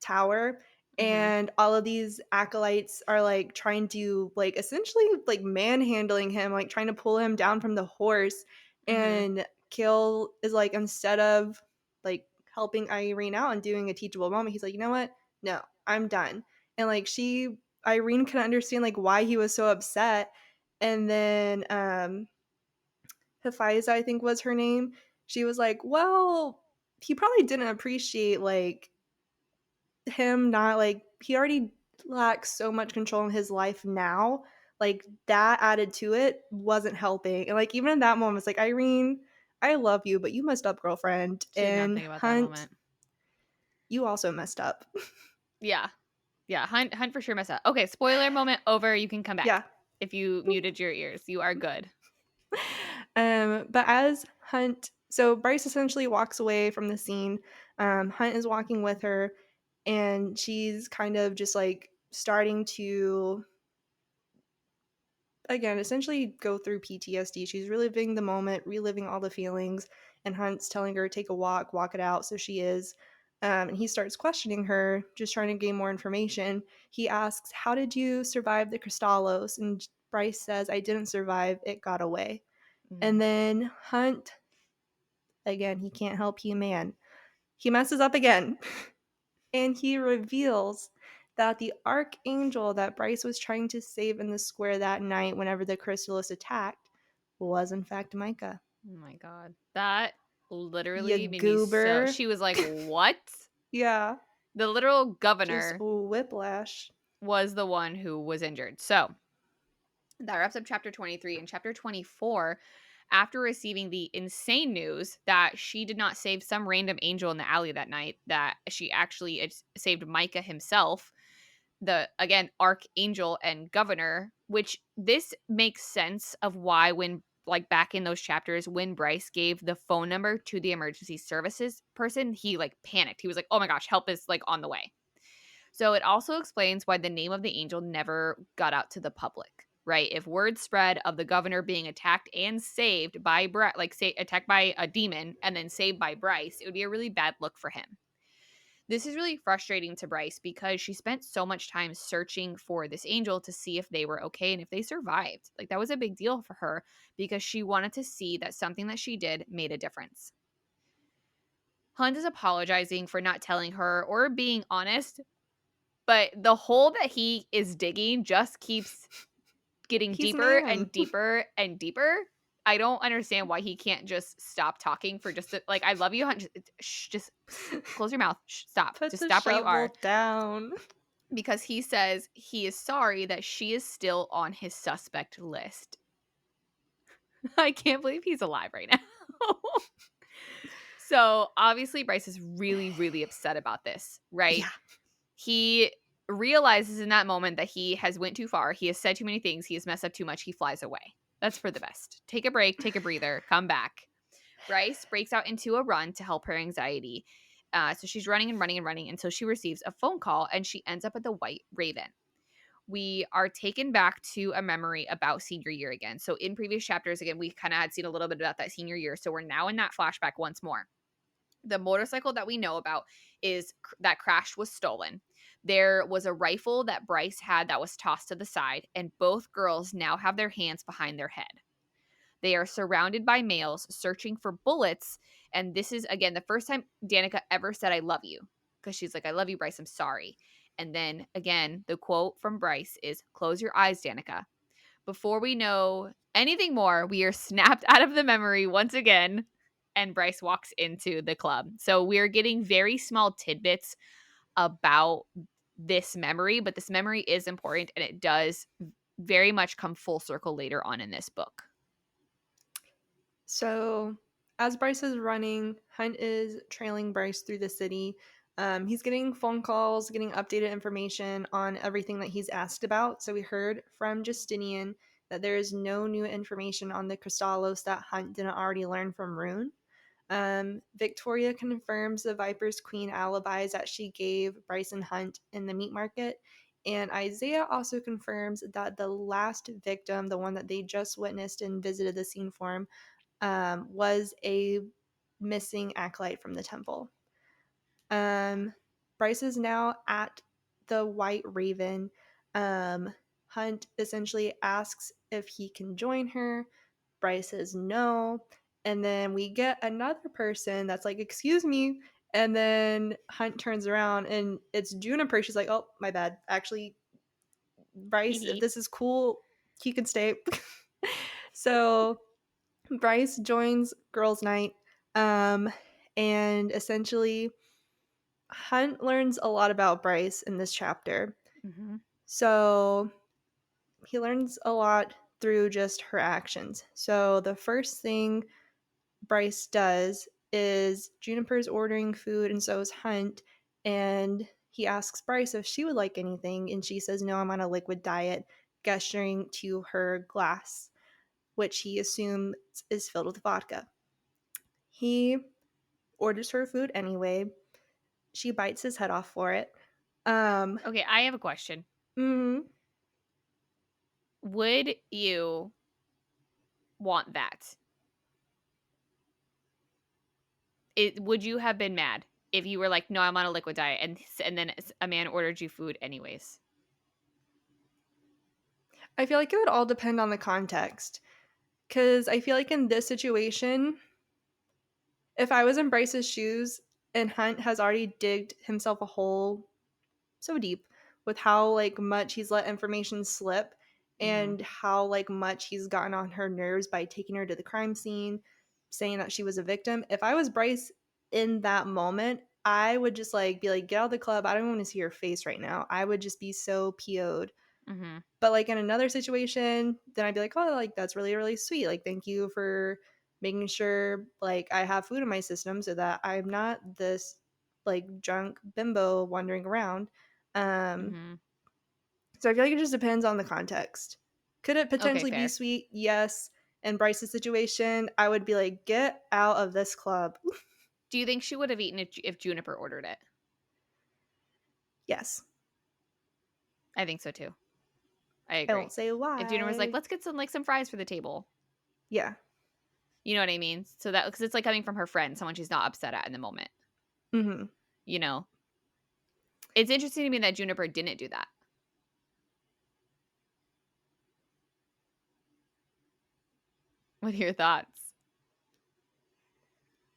tower Mm-hmm. and all of these acolytes are like trying to like essentially like manhandling him, like trying to pull him down from the horse. Mm-hmm. And Kale is like, instead of like helping Irene out and doing a teachable moment, he's like, you know what? No, I'm done. And like Irene couldn't understand like why he was so upset. And then Hephaestus, I think was her name, she was like, well, he probably didn't appreciate like him not like he already lacks so much control in his life now. Like that added to it wasn't helping. And like even in that moment, it's like, Irene, I love you, but you messed up, girlfriend. She did not And think about that Hunt, moment. you also messed up. Yeah. Yeah. Hunt for sure messed up. Okay. Spoiler moment over. You can come back. Yeah. If you muted your ears, you are good. But as Hunt, so Bryce essentially walks away from the scene. Hunt is walking with her, and she's kind of just like starting to, again, essentially go through PTSD. She's reliving the moment, reliving all the feelings, and Hunt's telling her, take a walk, walk it out. So she is. And he starts questioning her, just trying to gain more information. He asks, how did you survive the Crystallos? And Bryce says, I didn't survive, it got away. And then Hunt, again, he can't help he man. He messes up again. And he reveals that the archangel that Bryce was trying to save in the square that night whenever the Crystallis attacked was in fact Micah. Oh my God. That Ya literally made me so. goober. She was like, what? Yeah. The literal Just governor whiplash. was the one who was injured. So that wraps up chapter 23. And chapter 24, after receiving the insane news that she did not save some random angel in the alley that night, that she actually saved Micah himself, the, again, archangel and governor, which this makes sense of why when, like, back in those chapters when Bryce gave the phone number to the emergency services person, he like panicked. He was like, oh my gosh, help is like on the way. So it also explains why the name of the angel never got out to the public, right? If word spread of the governor being attacked and saved by attacked by a demon and then saved by Bryce, it would be a really bad look for him. This is really frustrating to Bryce because she spent so much time searching for this angel to see if they were okay and if they survived. Like, that was a big deal for her because she wanted to see that something that she did made a difference. Hunt is apologizing for not telling her or being honest, but the hole that he is digging just keeps getting He's a deeper man. and deeper and deeper. I don't understand why he can't just stop talking for just like, I love you, Hunt. Just close your mouth. Stop. Put Just the stop where you are. shovel down. Because he says he is sorry that she is still on his suspect list. I can't believe he's alive right now. So obviously Bryce is really, really upset about this, right? Yeah. He realizes in that moment that he has went too far. He has said too many things. He has messed up too much. He flies away. That's for the best. Take a break, take a breather, come back. Bryce breaks out into a run to help her anxiety. So she's running and running and running until she receives a phone call and she ends up at the White Raven. We are taken back to a memory about senior year again. So in previous chapters, again, we kind of had seen a little bit about that senior year. So we're now in that flashback once more. The motorcycle that we know about is that crashed was stolen. There was a rifle that Bryce had that was tossed to the side, and both girls now have their hands behind their head. They are surrounded by males searching for bullets. And this is, again, the first time Danica ever said, I love you. Because she's like, I love you, Bryce. I'm sorry. And then, again, the quote from Bryce is, close your eyes, Danica. Before we know anything more, we are snapped out of the memory once again. And Bryce walks into the club. So we're getting very small tidbits about this memory. But this memory is important. And it does very much come full circle later on in this book. So, as Bryce is running, Hunt is trailing Bryce through the city. He's getting phone calls, getting updated information on everything that he's asked about. So, we heard from Justinian that there is no new information on the Crystallos that Hunt didn't already learn from Rune. Victoria confirms the Viper's Queen alibis that she gave Bryce and Hunt in the meat market. And Isaiah also confirms that the last victim, the one that they just witnessed and visited the scene for, was a missing acolyte from the temple. Bryce is now at the White Raven. Hunt essentially asks if he can join her. Bryce says no. And then we get another person that's like, excuse me. And then Hunt turns around and it's Juniper. She's like, oh, my bad. Actually, Bryce, if this is cool, he can stay. So Bryce joins girls' night, and essentially, Hunt learns a lot about Bryce in this chapter. Mm-hmm. So he learns a lot through just her actions. So the first thing Bryce does is Juniper's ordering food, and so is Hunt, and he asks Bryce if she would like anything, and she says, no, I'm on a liquid diet, gesturing to her glass, which he assumes is filled with vodka. He orders her food anyway. She bites his head off for it. Okay, I have a question. Mm-hmm. Would you want that? Would you have been mad if you were like, no, I'm on a liquid diet, and then a man ordered you food anyways? I feel like it would all depend on the context. Because I feel like in this situation, if I was in Bryce's shoes and Hunt has already digged himself a hole so deep with how like much he's let information slip Mm-hmm. and how like much he's gotten on her nerves by taking her to the crime scene, saying that she was a victim. If I was Bryce in that moment, I would just like be like, get out of the club. I don't want to see your face right now. I would just be so PO'd. Mm-hmm. But like in another situation, then I'd be like, oh, like that's really, really sweet. Like, thank you for making sure like I have food in my system so that I'm not this like drunk bimbo wandering around. Um, Mm-hmm. so I feel like it just depends on the context. Could it Okay, potentially be fair. sweet? Yes. In Bryce's situation, I would be like, get out of this club. Do you think she would have eaten it if Juniper ordered it? Yes. I think so too. I I won't agree. say If Juniper was like, why. let's get some fries for the table. Yeah. You know what I mean? So that because it's like coming from her friend, someone she's not upset at in the moment. Mm-hmm. You know, it's interesting to me that Juniper didn't do that. What are your thoughts?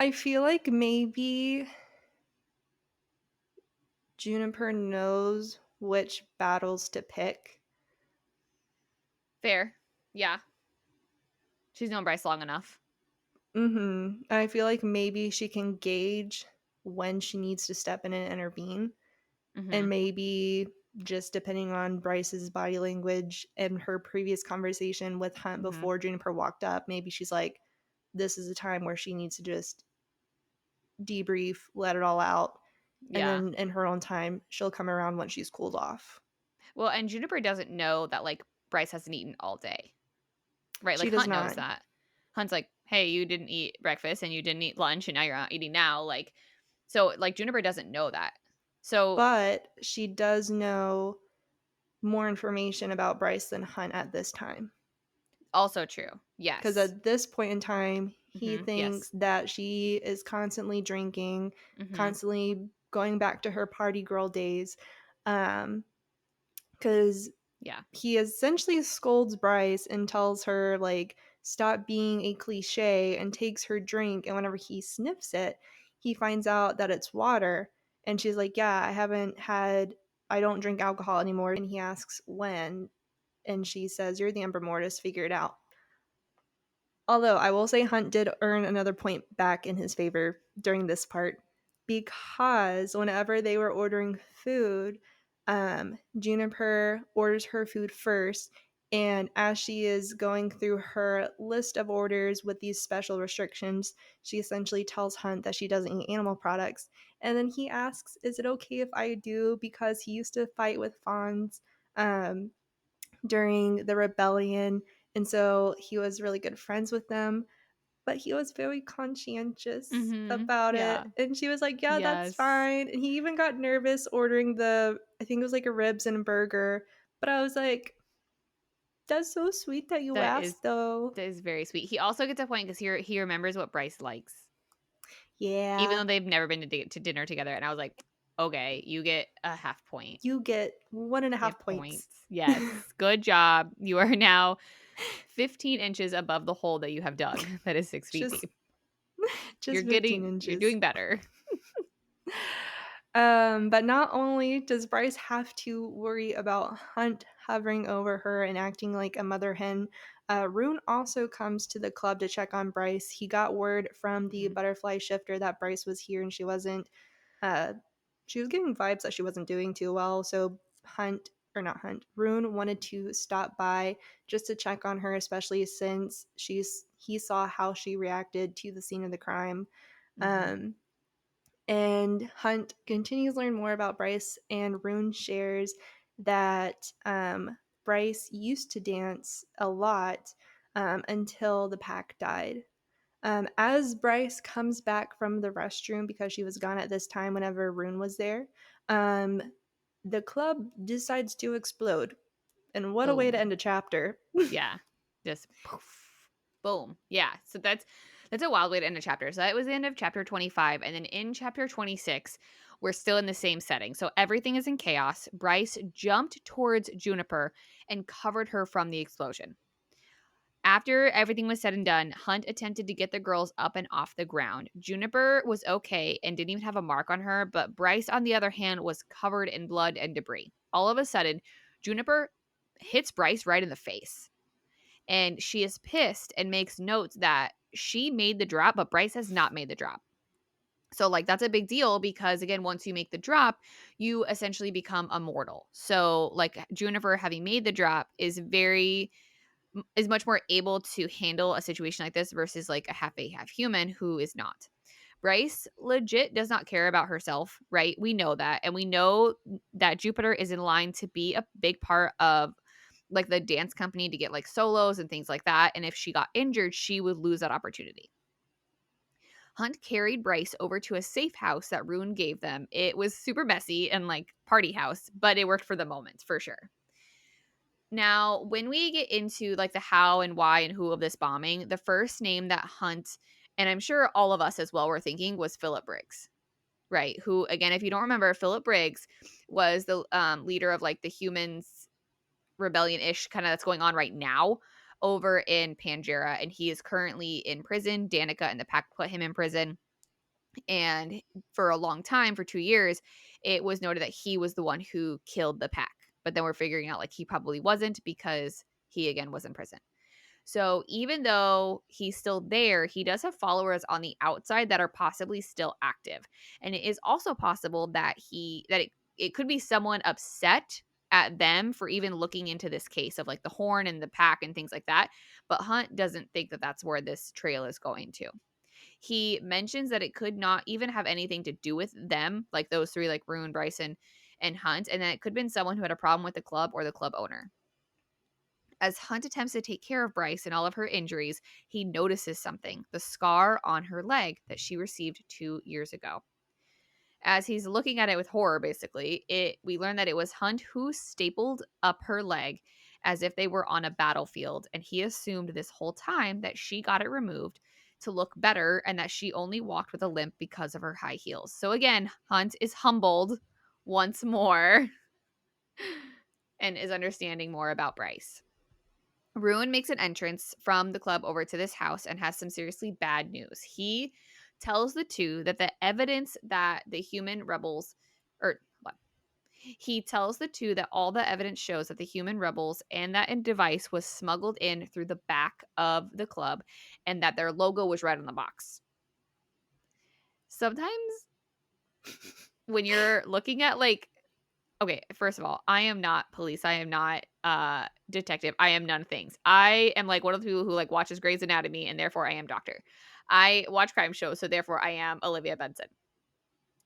I feel like maybe Juniper knows which battles to pick. Fair. Yeah. She's known Bryce long enough. I feel like maybe she can gauge when she needs to step in and intervene. Mm-hmm. And maybe just depending on Bryce's body language and her previous conversation with Hunt Mm-hmm. before Juniper walked up, maybe she's like, this is a time where she needs to just debrief, let it all out. And Yeah. then in her own time, she'll come around when she's cooled off. Well, and Juniper doesn't know that like Bryce hasn't eaten all day. Right? Like She does Hunt knows not. that. Hunt's like, hey, you didn't eat breakfast and you didn't eat lunch and now you're not eating now. Like, so like Juniper doesn't know that. So But she does know more information about Bryce than Hunt at this time. also true. Because Yes. at this point in time, he Mm-hmm. thinks Yes. that she is constantly drinking, Mm-hmm. constantly going back to her party girl days. Because Yeah. he essentially scolds Bryce and tells her, like, stop being a cliche and takes her drink. And whenever he sniffs it, he finds out that it's water. And she's like, yeah, I don't drink alcohol anymore. And he asks when. And she says, you're the Ember Mortis, figure it out. Although I will say Hunt did earn another point back in his favor during this part because whenever they were ordering food, Juniper orders her food first And as she is going through her list of orders with these special restrictions, she essentially tells Hunt that she doesn't eat animal products. And then he asks, "Is it okay if I do?" Because he used to fight with fawns um, during the rebellion. And so he was really good friends with them. But he was very conscientious about it. Yeah. And she was like, "Yeah, that's Yes. fine." And he even got nervous ordering I think it was like a ribs and a burger. But I was like, "That's so sweet that you That is asked, though." that is very sweet. He also gets a point because he remembers what Bryce likes, even Yeah, though they've never been to dinner together. And I was like, okay, you get a half point. you get one and a You get half points. points. Yes. Good job. You are now 15 inches above the hole that you have dug. That is 6 feet just deep. just 15 You're inches. doing better. But not only does Bryce have to worry about Hunt hovering over her and acting like a mother hen, Rune also comes to the club to check on Bryce. He got word from the Mhm. butterfly shifter that Bryce was here and she wasn't. Uh, she was getting vibes that she wasn't doing too well. So Hunt, or not Hunt, Rune wanted to stop by just to check on her, especially since he saw how she reacted to the scene of the crime. Mhm. Um, and Hunt continues to learn more about Bryce, and Rune shares that Bryce used to dance a lot until the pack died. As Bryce comes back from the restroom because she was gone at this time whenever Rune was there, um, the club decides to explode. And what a way to Boom. end a chapter. Yeah. Just poof. Boom. Yeah. So that's a wild way to end a chapter. So that was the end of chapter 25. And then in chapter 26, we're still in the same setting. So everything is in chaos. Bryce jumped towards Juniper and covered her from the explosion. After everything was said and done, Hunt attempted to get the girls up and off the ground. Juniper was okay and didn't even have a mark on her, but Bryce, on the other hand, was covered in blood and debris. All of a sudden, Juniper hits Bryce right in the face. And she is pissed and makes notes that she made the drop, but Bryce has not made the drop. So, like, that's a big deal because, again, once you make the drop, you essentially become immortal. So, like, Juniper having made the drop is much more able to handle a situation like this versus like a half a half human who is not. Bryce legit does not care about herself, right? We know that. And we know that Jupiter is in line to be a big part of like the dance company to get like solos and things like that. And if she got injured, she would lose that opportunity. Hunt carried Bryce over to a safe house that Rune gave them. It was super messy and like party house, but it worked for the moment for sure. Now, when we get into like the how and why and who of this bombing, the first name that Hunt, and I'm sure all of us as well were thinking, was Philip Briggs, right? Who, again, if you don't remember, Philip Briggs was the leader of like the humans rebellion ish kind of that's going on right now over in Pangera. And he is currently in prison. Danica and the pack put him in prison. And for a long time, for 2 years, it was noted that he was the one who killed the pack. But then we're figuring out like he probably wasn't because he again was in prison. So even though he's still there, he does have followers on the outside that are possibly still active. And it is also possible that it could be someone upset at them for even looking into this case of like the horn and the pack and things like that. But Hunt doesn't think that that's where this trail is going to. He mentions that it could not even have anything to do with them, like those three, like Rune, Bryson, and Hunt, and that it could have been someone who had a problem with the club or the club owner. As Hunt attempts to take care of Bryce and all of her injuries, he notices something, the scar on her leg that she received 2 years ago. As he's looking at it with horror, basically, we learn that it was Hunt who stapled up her leg as if they were on a battlefield, and he assumed this whole time that she got it removed to look better and that she only walked with a limp because of her high heels. So again, Hunt is humbled once more and is understanding more about Bryce. Ruin makes an entrance from the club over to this house and has some seriously bad news. He tells the two that the evidence that the human rebels, or what? He tells the two that all the evidence shows that the human rebels and that device was smuggled in through the back of the club and that their logo was right on the box. Sometimes when you're looking at like Okay, first of all, I am not police. I am not detective. I am none things. I am like one of the people who like watches Grey's Anatomy and therefore I am doctor. I watch crime shows, so therefore I am Olivia Benson.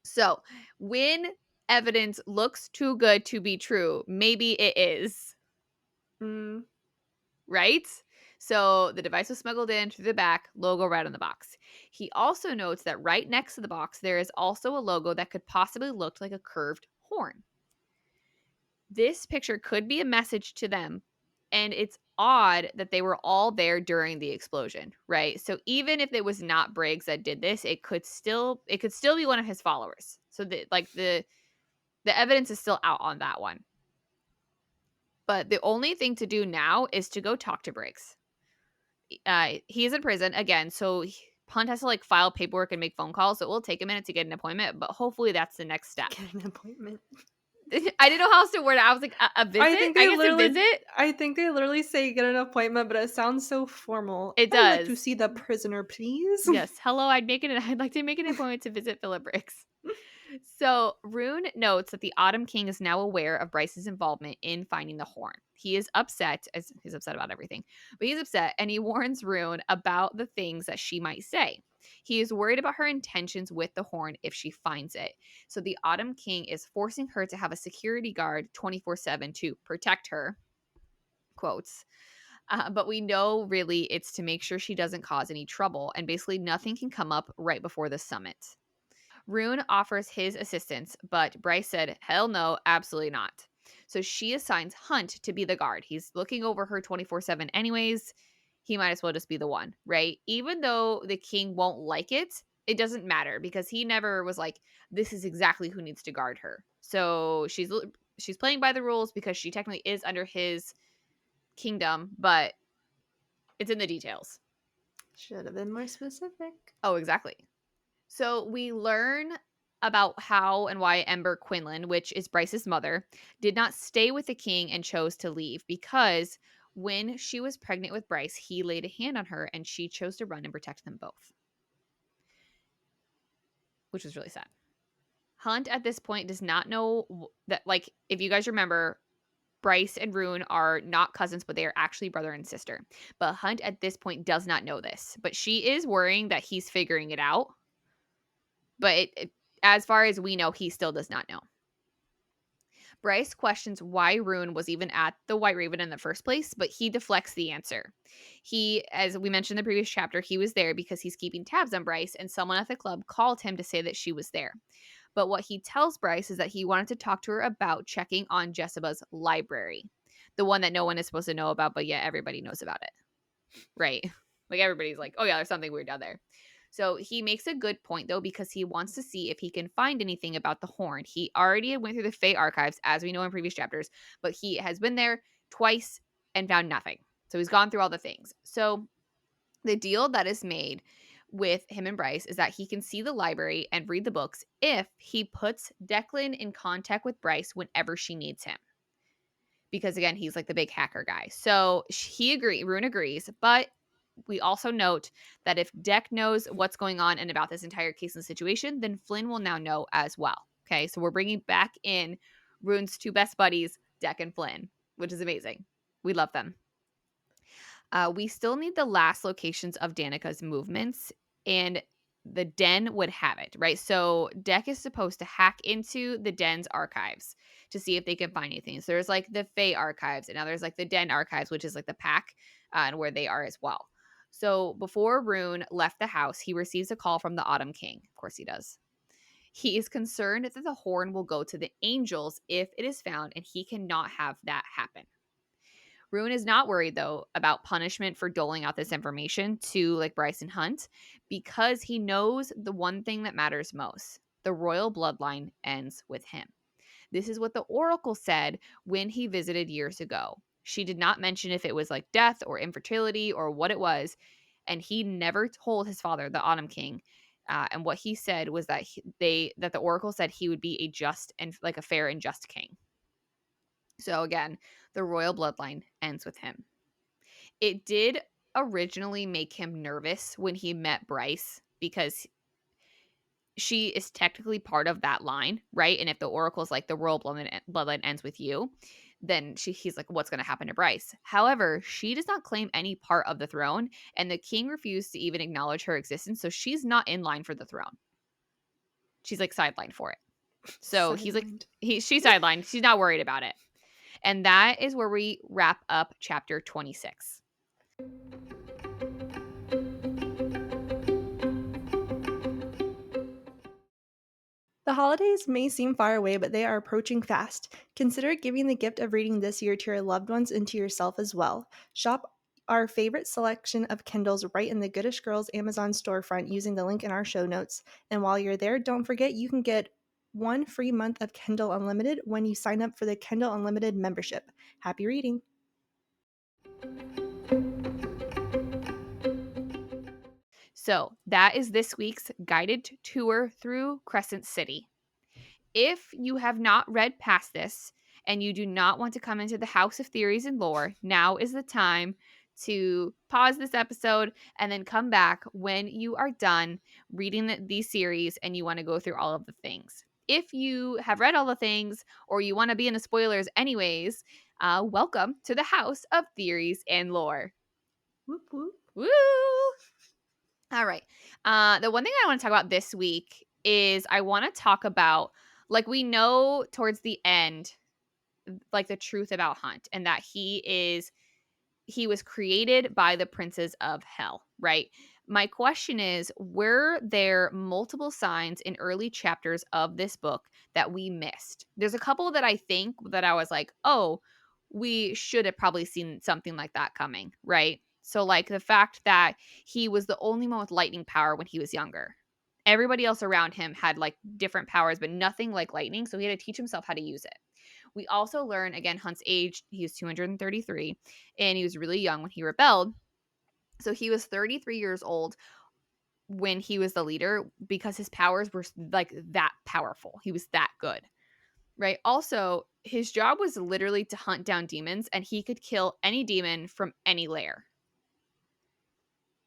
So, when evidence looks too good to be true, maybe it is, Mm. right? So, the device was smuggled in through the back, logo right on the box. He also notes that right next to the box, there is also a logo that could possibly look like a curved horn. This picture could be a message to them, and it's odd that they were all there during the explosion, right? So even if it was not Briggs that did this, it could still be one of his followers. So the evidence is still out on that one. But the only thing to do now is to go talk to Briggs. He is in prison again, so Hunt has to like file paperwork and make phone calls. So it will take a minute to get an appointment, but hopefully that's the next step. Get an appointment. I didn't know how else to word it. I was like, a I visit? think I they guess a literally visit? I think they literally say get an appointment, but it sounds so formal. It I'd like to does. see the prisoner, please. Yes. Hello, I'd like to make an appointment to visit Philip Briggs. So, Rune notes that the Autumn King is now aware of Bryce's involvement in finding the horn. He is upset, as he's upset about everything, but he's upset and he warns Rune about the things that she might say. He is worried about her intentions with the horn if she finds it. So, the Autumn King is forcing her to have a security guard 24/7 to protect her. Quotes. But we know really it's to make sure she doesn't cause any trouble, and basically nothing can come up right before the summit. Rune offers his assistance, but Bryce said, hell no, absolutely not. So she assigns Hunt to be the guard. He's looking over her 24/7 anyways. He might as well just be the one, right? Even though the king won't like it, it doesn't matter because he never was like, this is exactly who needs to guard her. So she's playing by the rules because she technically is under his kingdom, but it's in the details. Should have been more specific. Oh, exactly. So we learn about how and why Ember Quinlan, which is Bryce's mother, did not stay with the king and chose to leave because when she was pregnant with Bryce, he laid a hand on her and she chose to run and protect them both, which was really sad. Hunt at this point does not know that, like, if you guys remember, Bryce and Rune are not cousins, but they are actually brother and sister. But Hunt at this point does not know this, but she is worrying that he's figuring it out. But as far as we know, he still does not know. Bryce questions why Rune was even at the White Raven in the first place, but he deflects the answer. He, as we mentioned in the previous chapter, he was there because he's keeping tabs on Bryce, and someone at the club called him to say that she was there. But what he tells Bryce is that he wanted to talk to her about checking on Jessica's library, the one that no one is supposed to know about, but yet everybody knows about it. Right? Like everybody's like, oh yeah, there's something weird down there. So he makes a good point though because he wants to see if he can find anything about the horn. He already went through the Fae archives as we know in previous chapters, but he has been there twice and found nothing. So he's gone through all the things. So the deal that is made with him and Bryce is that he can see the library and read the books if he puts Declan in contact with Bryce whenever she needs him. Because again, he's like the big hacker guy. So Rune agrees, but we also note that if Deck knows what's going on and about this entire case and situation, then Flynn will now know as well. Okay, so we're bringing back in Rune's two best buddies, Deck and Flynn, which is amazing. We love them. We still need the last locations of Danica's movements, and the Den would have it, right? So Deck is supposed to hack into the Den's archives to see if they can find anything. So there's like the Fae archives, and now there's like the Den archives, which is like the pack and where they are as well. So before Rune left the house, he receives a call from the Autumn King. Of course he does. He is concerned that the horn will go to the angels if it is found, and he cannot have that happen. Rune is not worried, though, about punishment for doling out this information to like Bryce and Hunt because he knows the one thing that matters most. The royal bloodline ends with him. This is what the Oracle said when he visited years ago. She did not mention if it was like death or infertility or what it was, and he never told his father, the Autumn King. And what he said was that that the Oracle said he would be a just and like a fair and just king. So again, the royal bloodline ends with him. It did originally make him nervous when he met Bryce because she is technically part of that line, right? And if the oracle's like the royal bloodline ends with you, then he's like, what's going to happen to Bryce? However, she does not claim any part of the throne, and the king refused to even acknowledge her existence, so she's not in line for the throne. She's like sidelined for it. So he's like, Sidelined. she's sidelined. She's not worried about it. And that is where we wrap up chapter 26. The holidays may seem far away, but they are approaching fast. Consider giving the gift of reading this year to your loved ones and to yourself as well. Shop our favorite selection of Kindles right in the Goodish Girls Amazon storefront using the link in our show notes. And while you're there, don't forget you can get 1 free month of Kindle Unlimited when you sign up for the Kindle Unlimited membership. Happy reading! So that is this week's guided tour through Crescent City. If you have not read past this and you do not want to come into the House of Theories and Lore, now is the time to pause this episode and then come back when you are done reading these series and you want to go through all of the things. If you have read all the things or you want to be in the spoilers anyways, welcome to the House of Theories and Lore. Whoop whoop. Woo! All right. The one thing I want to talk about this week is I want to talk about, like, we know towards the end, like, the truth about Hunt and that he was created by the princes of hell, right? My question is, were there multiple signs in early chapters of this book that we missed? There's a couple that I think that I was like, oh, we should have probably seen something like that coming, right? So, like, the fact that he was the only one with lightning power when he was younger. Everybody else around him had like different powers, but nothing like lightning. So he had to teach himself how to use it. We also learn, again, Hunt's age. He was 233 and he was really young when he rebelled. So he was 33 years old when he was the leader because his powers were like that powerful. He was that good, right? Also, his job was literally to hunt down demons, and he could kill any demon from any lair.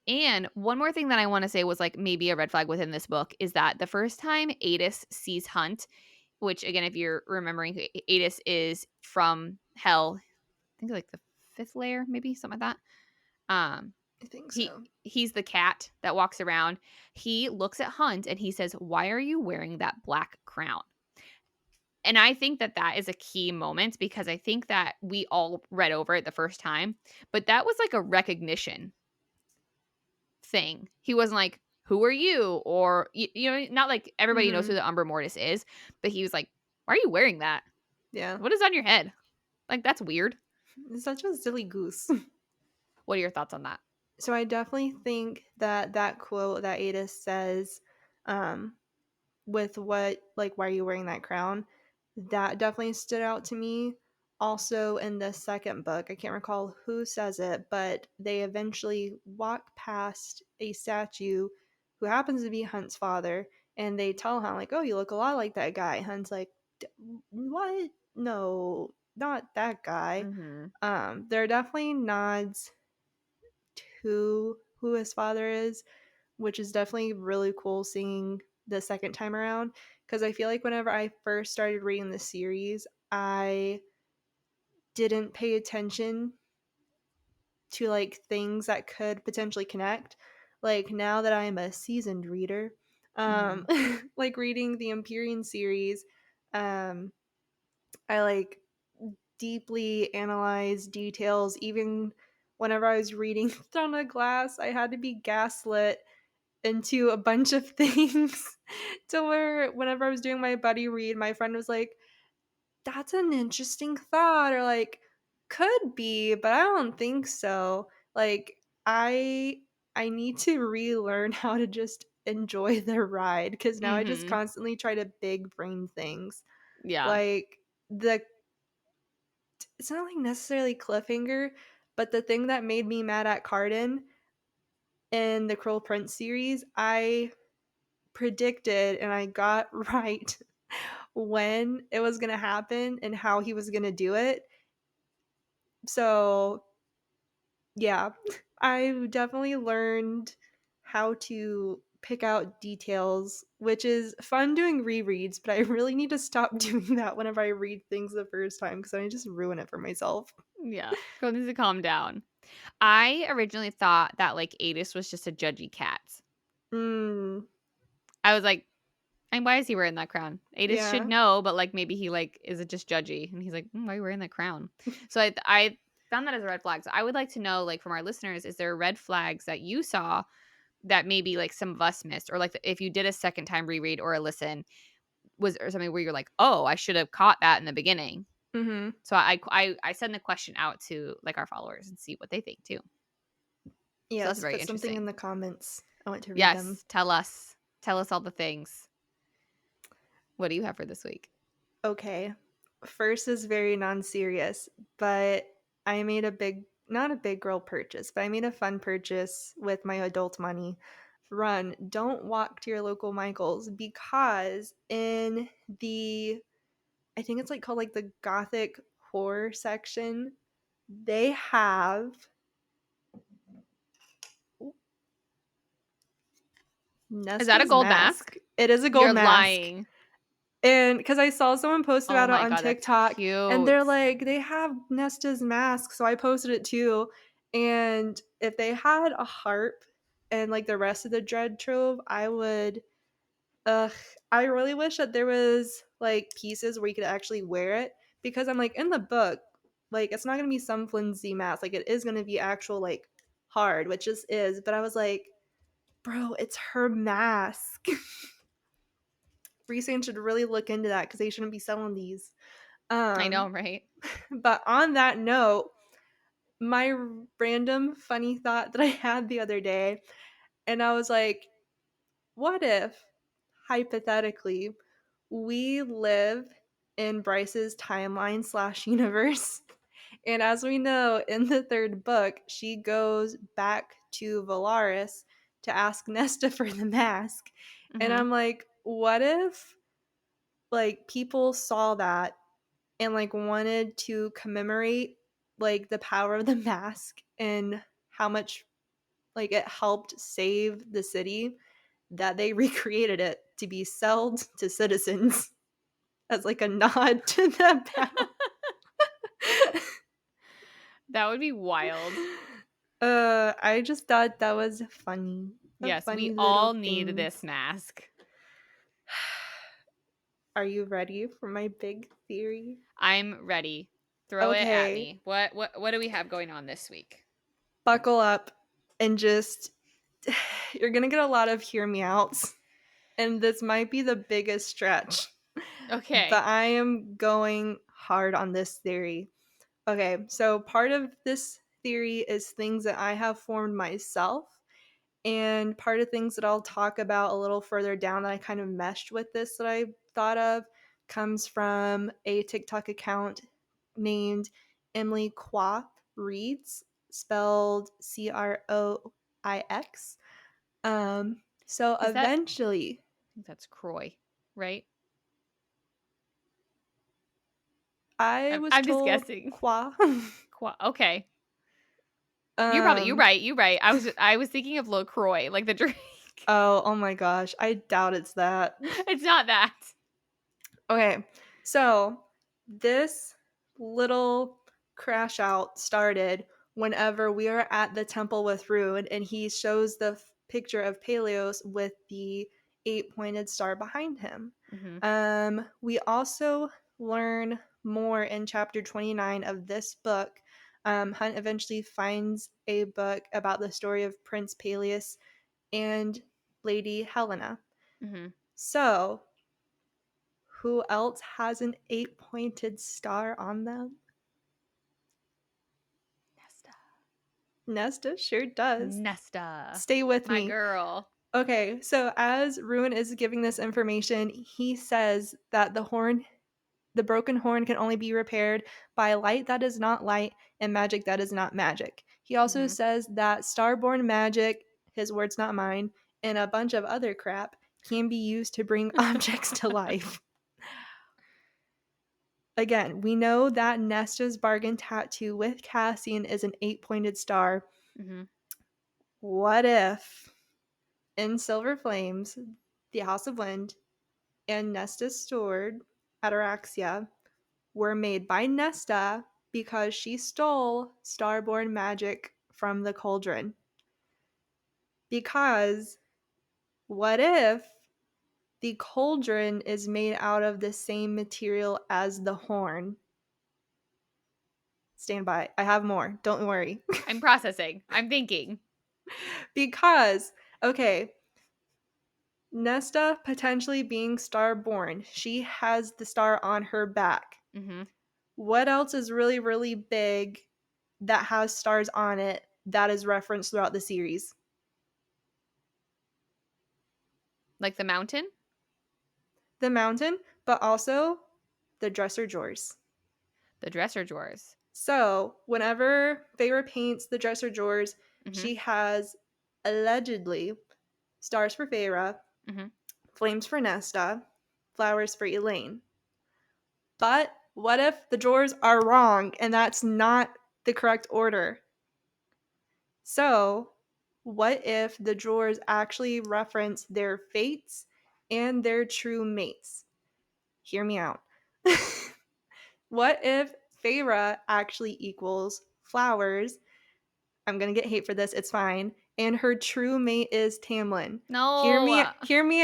And one more thing that I want to say was like maybe a red flag within this book is that the first time Adis sees Hunt, which again, if you're remembering, Adis is from hell. I think like the 5th layer, maybe something like that. I think He so. he's the cat that walks around. He looks at Hunt and he says, "Why are you wearing that black crown?" And I think that that is a key moment because I think that we all read over it the first time, but that was like a recognition thing. He wasn't like, "Who are you?" Or you know, not like everybody knows who Mm-hmm. the Umbra Mortis is, but he was like, "Why are you wearing that? Yeah. What is on your head? Like that's weird." It's such a silly goose. What are your thoughts on that? So I definitely think that that quote that Ada says, um, with what, like, why are you wearing that crown? That definitely stood out to me. Also, in the second book, I can't recall who says it, but they eventually walk past a statue who happens to be Hunt's father, and they tell Hunt, like, oh, you look a lot like that guy. Hunt's like, what? No, not that guy. Mhm. There are definitely nods to who his father is, which is definitely really cool seeing the second time around. Because I feel like whenever I first started reading the series, I didn't pay attention to like things that could potentially connect. Like now that I'm a seasoned reader, um, Mhm. like reading the Empyrean series, um, I like deeply analyze details. Even whenever I was reading Thrown a Glass, I had to be gaslit into a bunch of things to where whenever I was doing my buddy read, my friend was like, that's an interesting thought, or like, could be, but I don't think so. Like, I need to relearn how to just enjoy the ride because now I just Mhm. constantly try to big brain things. Yeah. Like the it's not like necessarily cliffhanger, but the thing that made me mad at Carden in the Cruel Prince series, I predicted and I got right when it was going to happen and how he was going to do it. So, yeah, I definitely learned how to pick out details, which is fun doing rereads, but I really need to stop doing that whenever I read things the first time because I just ruin it for myself. Yeah. Girl needs to calm down. I originally thought that like Adis was just a judgy cat. Mm, I was like, and why is he wearing that crown? Adis should yeah. know, but like maybe he like is it just judgy? And he's like, why are you wearing that crown? So I found that as a red flag. So I would like to know, like from our listeners, is there red flags that you saw that maybe like some of us missed, or like if you did a second time reread or a listen, was or something where you're like, oh, I should have caught that in the beginning. Mm-hmm. So I send the question out to like our followers and see what they think too. So that's Yes, very put something in interesting. the comments. I want to read them. Yes, tell us. Tell us all the things. What do you have for this week? Okay. First is very non-serious, but I made not a big girl purchase, but I made a fun purchase with my adult money. Run, don't walk to your local Michaels because in the, I think it's like called like the gothic horror section, they have Is that a Nesta's gold mask. mask? It is a gold You're mask. lying. And because I saw someone post Oh about it my on god, that's TikTok, and cute. they're like, they have Nesta's mask, so I posted it too. And if they had a harp and like the rest of the dread trove, I would. Ugh, I really wish that there was like pieces where you could actually wear it because I'm like in the book, like it's not gonna be some flimsy mask, like it is gonna be actual like hard, which just is. But I was like, bro, it's her mask. Resand should really look into that because they shouldn't be selling these. I know, Um, right? but on that note, my random funny thought that I had the other day, and I was like, what if, hypothetically, we live in Bryce's timeline slash universe? And as we know, in the third book, she goes back to Valaris to ask Nesta for the mask. And Mm-hmm. I'm like, what if like people saw that and like wanted to commemorate like the power of the mask and how much like it helped save the city that they recreated it to be sold to citizens as like a nod to the battle. That would be wild. I just thought that was funny. A Yes, we funny little all need thing. this mask. Are you ready for my big theory? I'm ready. Throw it at Okay, me. What do we have going on this week? buckle up and just you're gonna get a lot of hear me outs, and this might be the biggest stretch, Okay. but I am going hard on this theory. Okay, so part of this theory is things that I have formed myself, and part of things that I'll talk about a little further down that I kind of meshed with this that I thought of comes from a TikTok account named Emily Quoth Reads, spelled Croix. So Is that eventually, I think that's Croy, right? I I'm, was I'm just told guessing. Qua. Okay. You're um. right. You're right. I was thinking of LaCroix, like the drink. Oh my gosh, I doubt it's that. It's not that. Okay, so this little crash out started whenever we are at the temple with Rune, and he shows the picture of Peleos with the eight-pointed star behind him. Mm-hmm. We also learn more in chapter 29 of this book. Hunt eventually finds a book about the story of Prince Peleus and Lady Helena. Mm-hmm. So, who else has an eight-pointed star on them? Nesta. Nesta sure does. Nesta. Stay with My me. girl. Okay, so as Ruin is giving this information, he says that the broken horn can only be repaired by light that is not light and magic that is not magic. He also Mm-hmm. says that starborn magic, his words not mine, and a bunch of other crap can be used to bring objects to life. Again, we know that Nesta's bargain tattoo with Cassian is an eight-pointed star. Mm-hmm. What if In Silver Flames, the House of Wind, and Nesta's sword, Ataraxia, were made by Nesta because she stole Starborn magic from the cauldron. Because what if the cauldron is made out of the same material as the horn? Stand by. I have more. Don't worry. I'm processing. I'm thinking. Because, okay, Nesta potentially being starborn, she has the star on her back. Mm-hmm. What else is really, really big that has stars on it that is referenced throughout the series? Like the mountain? The mountain, but also the dresser drawers. The dresser drawers. So, whenever Feyre paints the dresser drawers, Mm-hmm. she has allegedly stars for Feyre, Mm-hmm. flames for Nesta, flowers for Elaine. But what if the drawers are wrong and that's not the correct order? So, what if the drawers actually reference their fates and their true mates? Hear me out. What if Feyre actually equals flowers? I'm gonna get hate for this, it's fine. And her true mate is Tamlin. Hear No. me out. Hear I'm me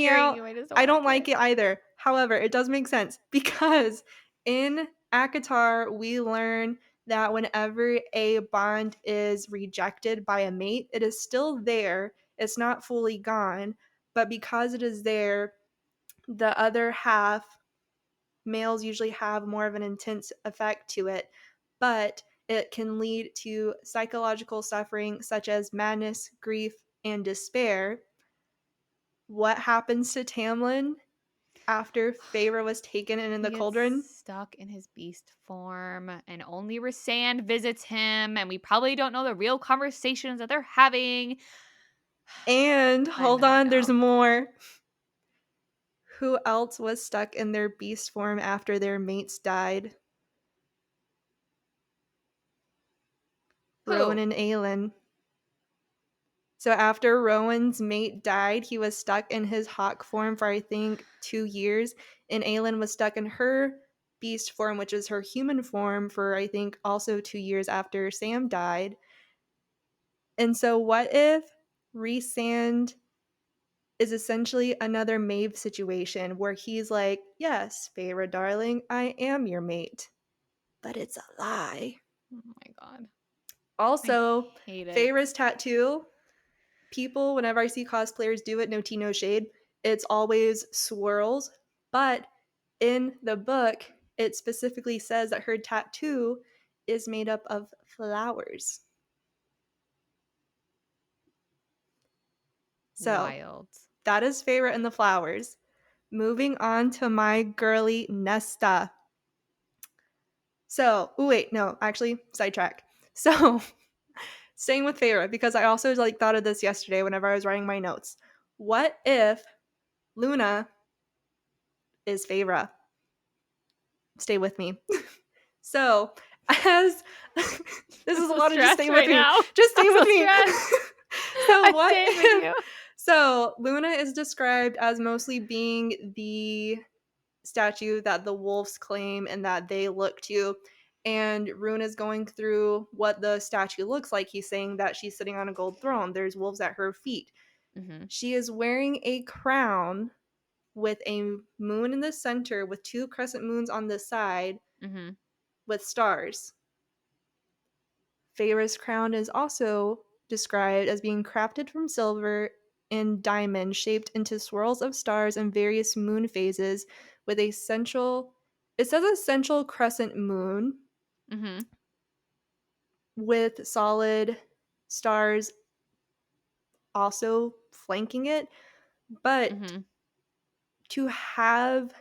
hearing out. you. I just don't I don't like it. it either. However, it does make sense because in ACOTAR we learn that whenever a bond is rejected by a mate, it is still there. It's not fully gone, but because it is there, the other half, males usually have more of an intense effect to it, but it can lead to psychological suffering such as madness, grief, and despair. What happens to Tamlin after Feyre was taken in He the gets cauldron? stuck in his beast form, and only Rysand visits him, and we probably don't know the real conversations that they're having. And I'm hold mad on, there's now. more. Who else was stuck in their beast form after their mates died? Who? Rowan and Aelin. So after Rowan's mate died, he was stuck in his hawk form for I think 2 years, and Aelin was stuck in her beast form, which is her human form, for I think also 2 years after Sam died. And so what if Rhysand is essentially another Maeve situation where he's like, "Yes, Feyre darling, I am your mate." But it's a lie. Oh my god. I Also, hate it. Feyre's tattoo, people, whenever I see cosplayers do it, no tea, no shade, it's always swirls. But in the book, it specifically says that her tattoo is made up of flowers. So Wild. that is Feyre and the flowers. Moving on to my girly Nesta. So, oh wait, no, actually, sidetrack. So, staying with Feyre, because I also like thought of this yesterday whenever I was writing my notes. What if Luna is Feyre? Stay with me. So, as this is a so lot of just stay with right me. now. Just stay I'm with so me. So I'm what staying with if, you. so Luna is described as mostly being the statue that the wolves claim and that they look to. And Rune is going through what the statue looks like. He's saying that she's sitting on a gold throne. There's wolves at her feet. Mm-hmm. She is wearing a crown with a moon in the center with 2 crescent moons on the side Mm-hmm. with stars. Feyre's crown is also described as being crafted from silver and diamond shaped into swirls of stars and various moon phases with a central, it says a central crescent moon Mm-hmm. with solid stars also flanking it. But Mm-hmm. to have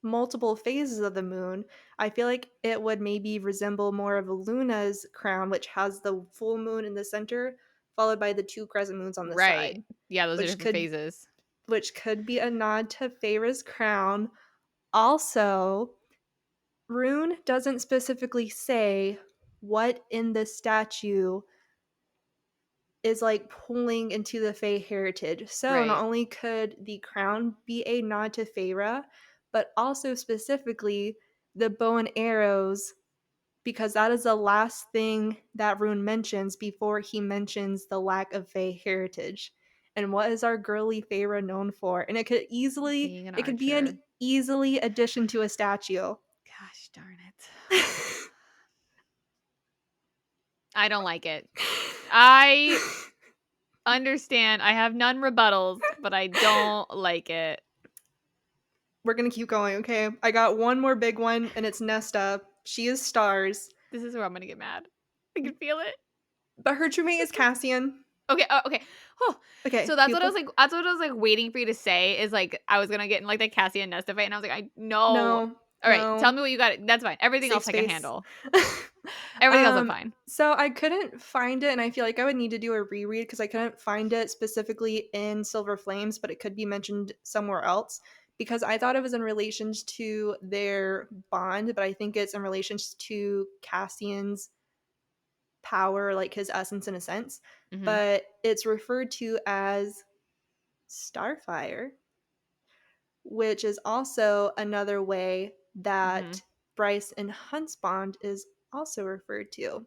multiple phases of the moon, I feel like it would maybe resemble more of Luna's crown, which has the full moon in the center, followed by the 2 crescent moons on the Right. side, Yeah, those are which different could phases. be a nod to Feyre's crown. Also, Rune doesn't specifically say what in the statue is like pulling into the Fae heritage. So not Right. only could the crown be a nod to Feyre, but also specifically the bow and arrows, because that is the last thing that Rune mentions before he mentions the lack of Fae heritage. And what is our girly Feyre known for? And Being an it could be an archer. easily addition to a statue. Gosh darn it. I don't like it. I understand. I have none rebuttals, but I don't like it. We're gonna keep going, okay? I got one more big one, and it's Nesta. She is stars, This is where I'm gonna get mad. I can feel it. but her true mate is Cassian. Okay, okay. Oh, Okay, so that's what I people. was like. That's what I was like waiting for you to say. Is like I was gonna get in like the Cassie and Nesta fight, and I was like, I no. No, All right, tell no. me what you got. That's fine. Everything Safe else I can space. handle. Everything else I'm fine. So I couldn't find it, and I feel like I would need to do a reread because I couldn't find it specifically in Silver Flames, but it could be mentioned somewhere else because I thought it was in relation to their bond, but I think it's in relation to Cassian's power, like his essence in a sense. Mm-hmm. But it's referred to as Starfire, which is also another way Mm-hmm. that Bryce and Hunt's bond is also referred to.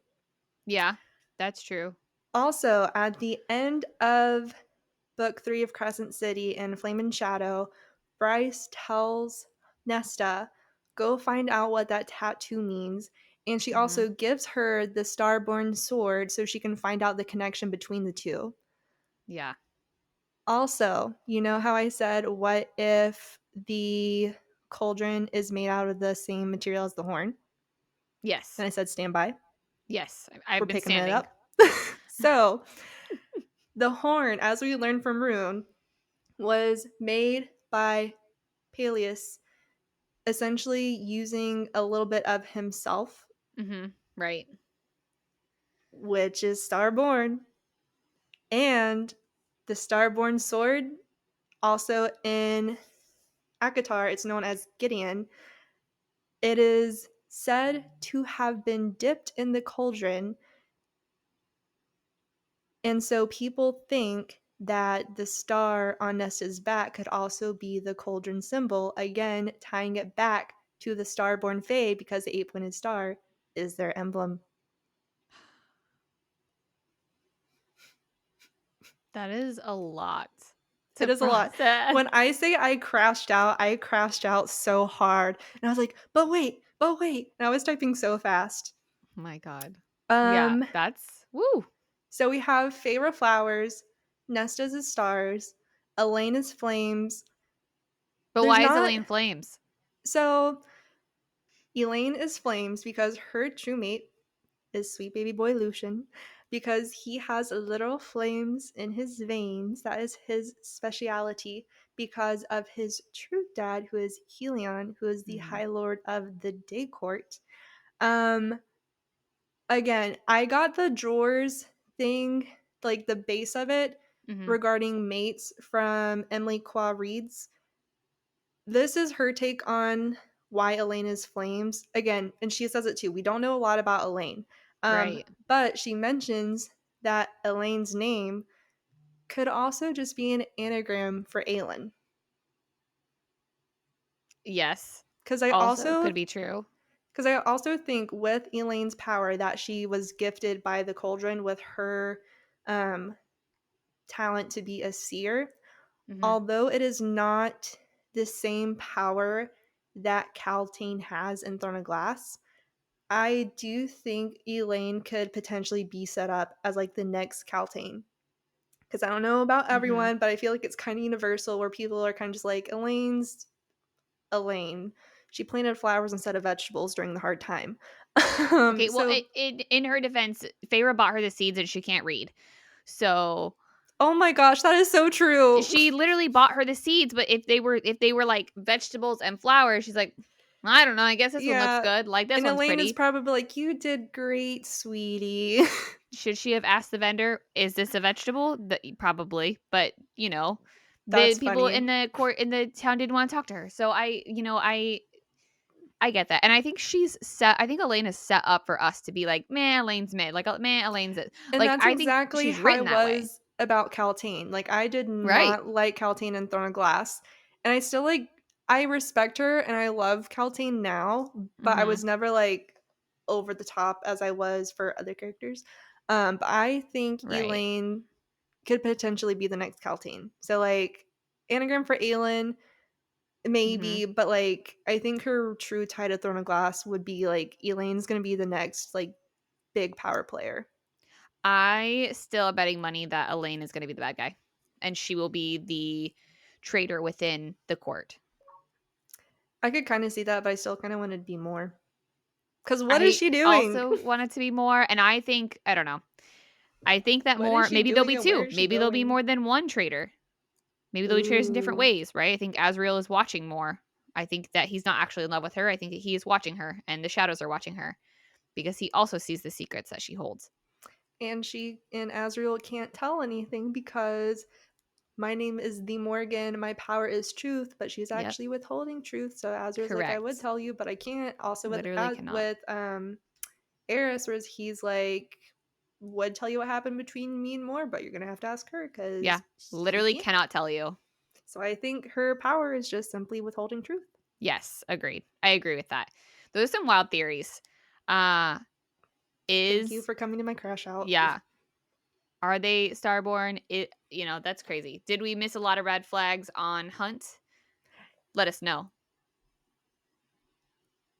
Yeah, that's true. Also, at the end of book 3 of Crescent City in Flame and Shadow, Bryce tells Nesta, go find out what that tattoo means. And she Mm-hmm. also gives her the Starborn sword so she can find out the connection between the two. Yeah. Also, you know how I said, what if the cauldron is made out of the same material as the horn? Yes. And I said, stand by. Yes. I've We're been picking it standing. up. So, the horn, as we learned from Rune, was made by Peleus, essentially using a little bit of himself, Mm-hmm. Right. which is Starborn, and the Starborn sword, also in Akatar, it's known as Gideon. It is said to have been dipped in the cauldron, and so people think that the star on Nesta's back could also be the cauldron symbol, again tying it back to the Starborn Fae because the eight-pointed star is their emblem. That is a lot to It is a lot. process. When I say I crashed out so hard. And I was like, but wait. And I was typing so fast. Oh my god. Yeah, Um, that's woo. so we have Feyre Flowers, Nesta's is Stars, Elaine is Flames. But There's why is not Elaine flames? so Elaine is Flames because her true mate is sweet baby boy Lucian because he has literal flames in his veins. That is his speciality because of his true dad, who is Helion, who is the Mm-hmm. High Lord of the Day Court. Um, Again, I got the drawers thing, like the base of it, Mm-hmm. regarding mates from Emily Qua Reed's. This is her take on why Elaine is flames. Again, and she says it too. We don't know a lot about Elaine. Right. But she mentions that Elaine's name could also just be an anagram for Aelin. Yes. Because I Also also could be true. because I also think with Elaine's power that she was gifted by the cauldron with her um, talent to be a seer, Mm-hmm. although it is not the same power that Caltaine has in Throne of Glass, I do think Elaine could potentially be set up as like the next Caltaine. Because I don't know about Mm-hmm. everyone, but I feel like it's kind of universal where people are kind of just like, Elaine's Elaine. She planted flowers instead of vegetables during the hard time. Okay, well, So, in her defense, Feyre bought her the seeds and she can't read. So oh my gosh, that is so true. she literally bought her the seeds, but if they were like vegetables and flowers, she's like, I don't know, I guess this one looks Yeah. good. Like this And one's Elaine is pretty. probably like, you did great, sweetie. Should she have asked the vendor, is this a vegetable? Probably, but the That's people funny. in the town didn't want to talk to her. So I I get that. And I think I think Elaine is set up for us to be like, meh, Elaine's mid. Like, meh, Elaine's it. And Like, that's I think exactly she's how I written that way. was about Caltine. Like, I did Right. not like Caltine in Throne of Glass. And I still, like, I respect her and I love Caltine now, but I Mm-hmm. was never, like, over the top as I was for other characters. But I think Right. Elaine could potentially be the next Caltine. So, like, anagram for Aelin, Mm-hmm. maybe, but, like, I think her true tie to Throne of Glass would be, like, Elaine's gonna be the next, like, big power player. I still am betting money that Elaine is going to be the bad guy, and she will be the traitor within the court. I could kind of see that, but I still kind of want to be more. Because what is I she doing? also want it to be more, and I think I don't know. I think that What is more. she Maybe there'll doing be and where two. is she Maybe there'll be going? more than one traitor. Maybe there'll be traitors in different Ooh. ways, right? I think Azriel is watching more. I think that he's not actually in love with her. I think that he is watching her, and the shadows are watching her because he also sees the secrets that she holds. And she and Azriel can't tell anything because my name is the Morgan, my power is truth, but she's Yep, actually withholding truth. So Azriel's like, I would correct. tell you, but I can't. Also with Literally cannot. Eris, whereas he's like, would tell you what happened between me and Moore, but you're gonna have to ask her Yeah, because he literally can't. cannot tell you. So I think her power is just simply withholding truth. Yes, agreed. I agree with that. Those are some wild theories. Uh Thank you is for coming to my crash out. yeah. Are they starborn? That's crazy. Did we miss a lot of red flags on Hunt? Let us know.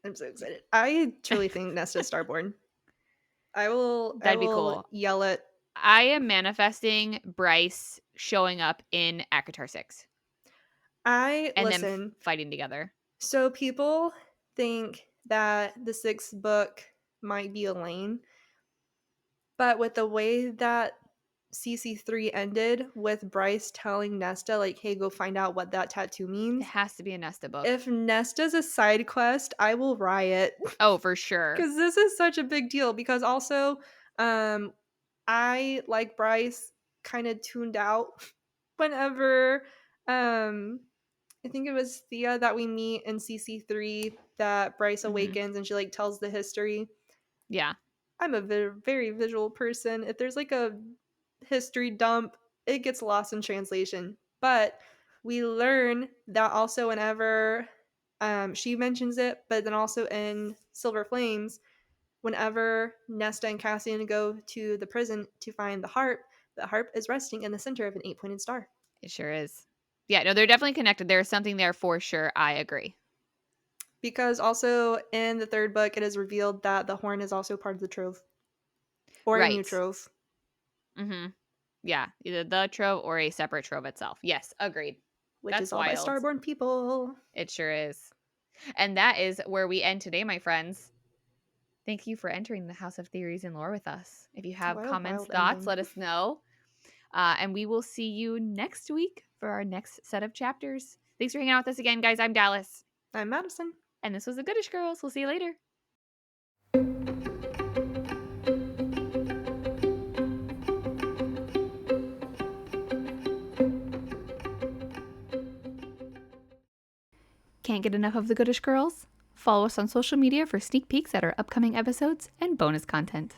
I'm so excited. I truly think Nesta's Starborn. I That'd be will cool. yell it. I am manifesting Bryce showing up in Akatar 6 I and them listen. fighting together. So people think that the sixth book might be Elaine, but with the way that CC3 ended with Bryce telling Nesta like, "Hey, go find out what that tattoo It means." has to be a Nesta book. If Nesta's a side quest, I will riot. Oh, for sure. Because this is such a big deal. Because also, um, I like Bryce kind of tuned out whenever I think it was Thea that we meet in CC3 that Bryce Hmm. awakens and she like tells the history. Yeah. I'm a very visual person. If there's like a history dump, it gets lost in translation. But we learn that also whenever she mentions it, but then also in Silver Flames, whenever Nesta and Cassian go to the prison to find the harp is resting in the center of an 8-pointed star. It sure is. Yeah, no, they're definitely connected. There's something there for sure. I agree. Because also in the third book, it is revealed that the horn is also part of the trove or a new Right. trove, Mm-hmm. Yeah, either the trove or a separate trove itself. Yes, agreed. which That's is all by wild. starborn people. It sure is. And that is where we end today, my friends. Thank you for entering the House of Theories and Lore with us. If you have What a comments, wild thoughts, ending. let us know. And we will see you next week for our next set of chapters. Thanks for hanging out with us again, guys. I'm Dallas. I'm Madison. And this was the Goodish Girls. We'll see you later. Can't get enough of the Goodish Girls? Follow us on social media for sneak peeks at our upcoming episodes and bonus content.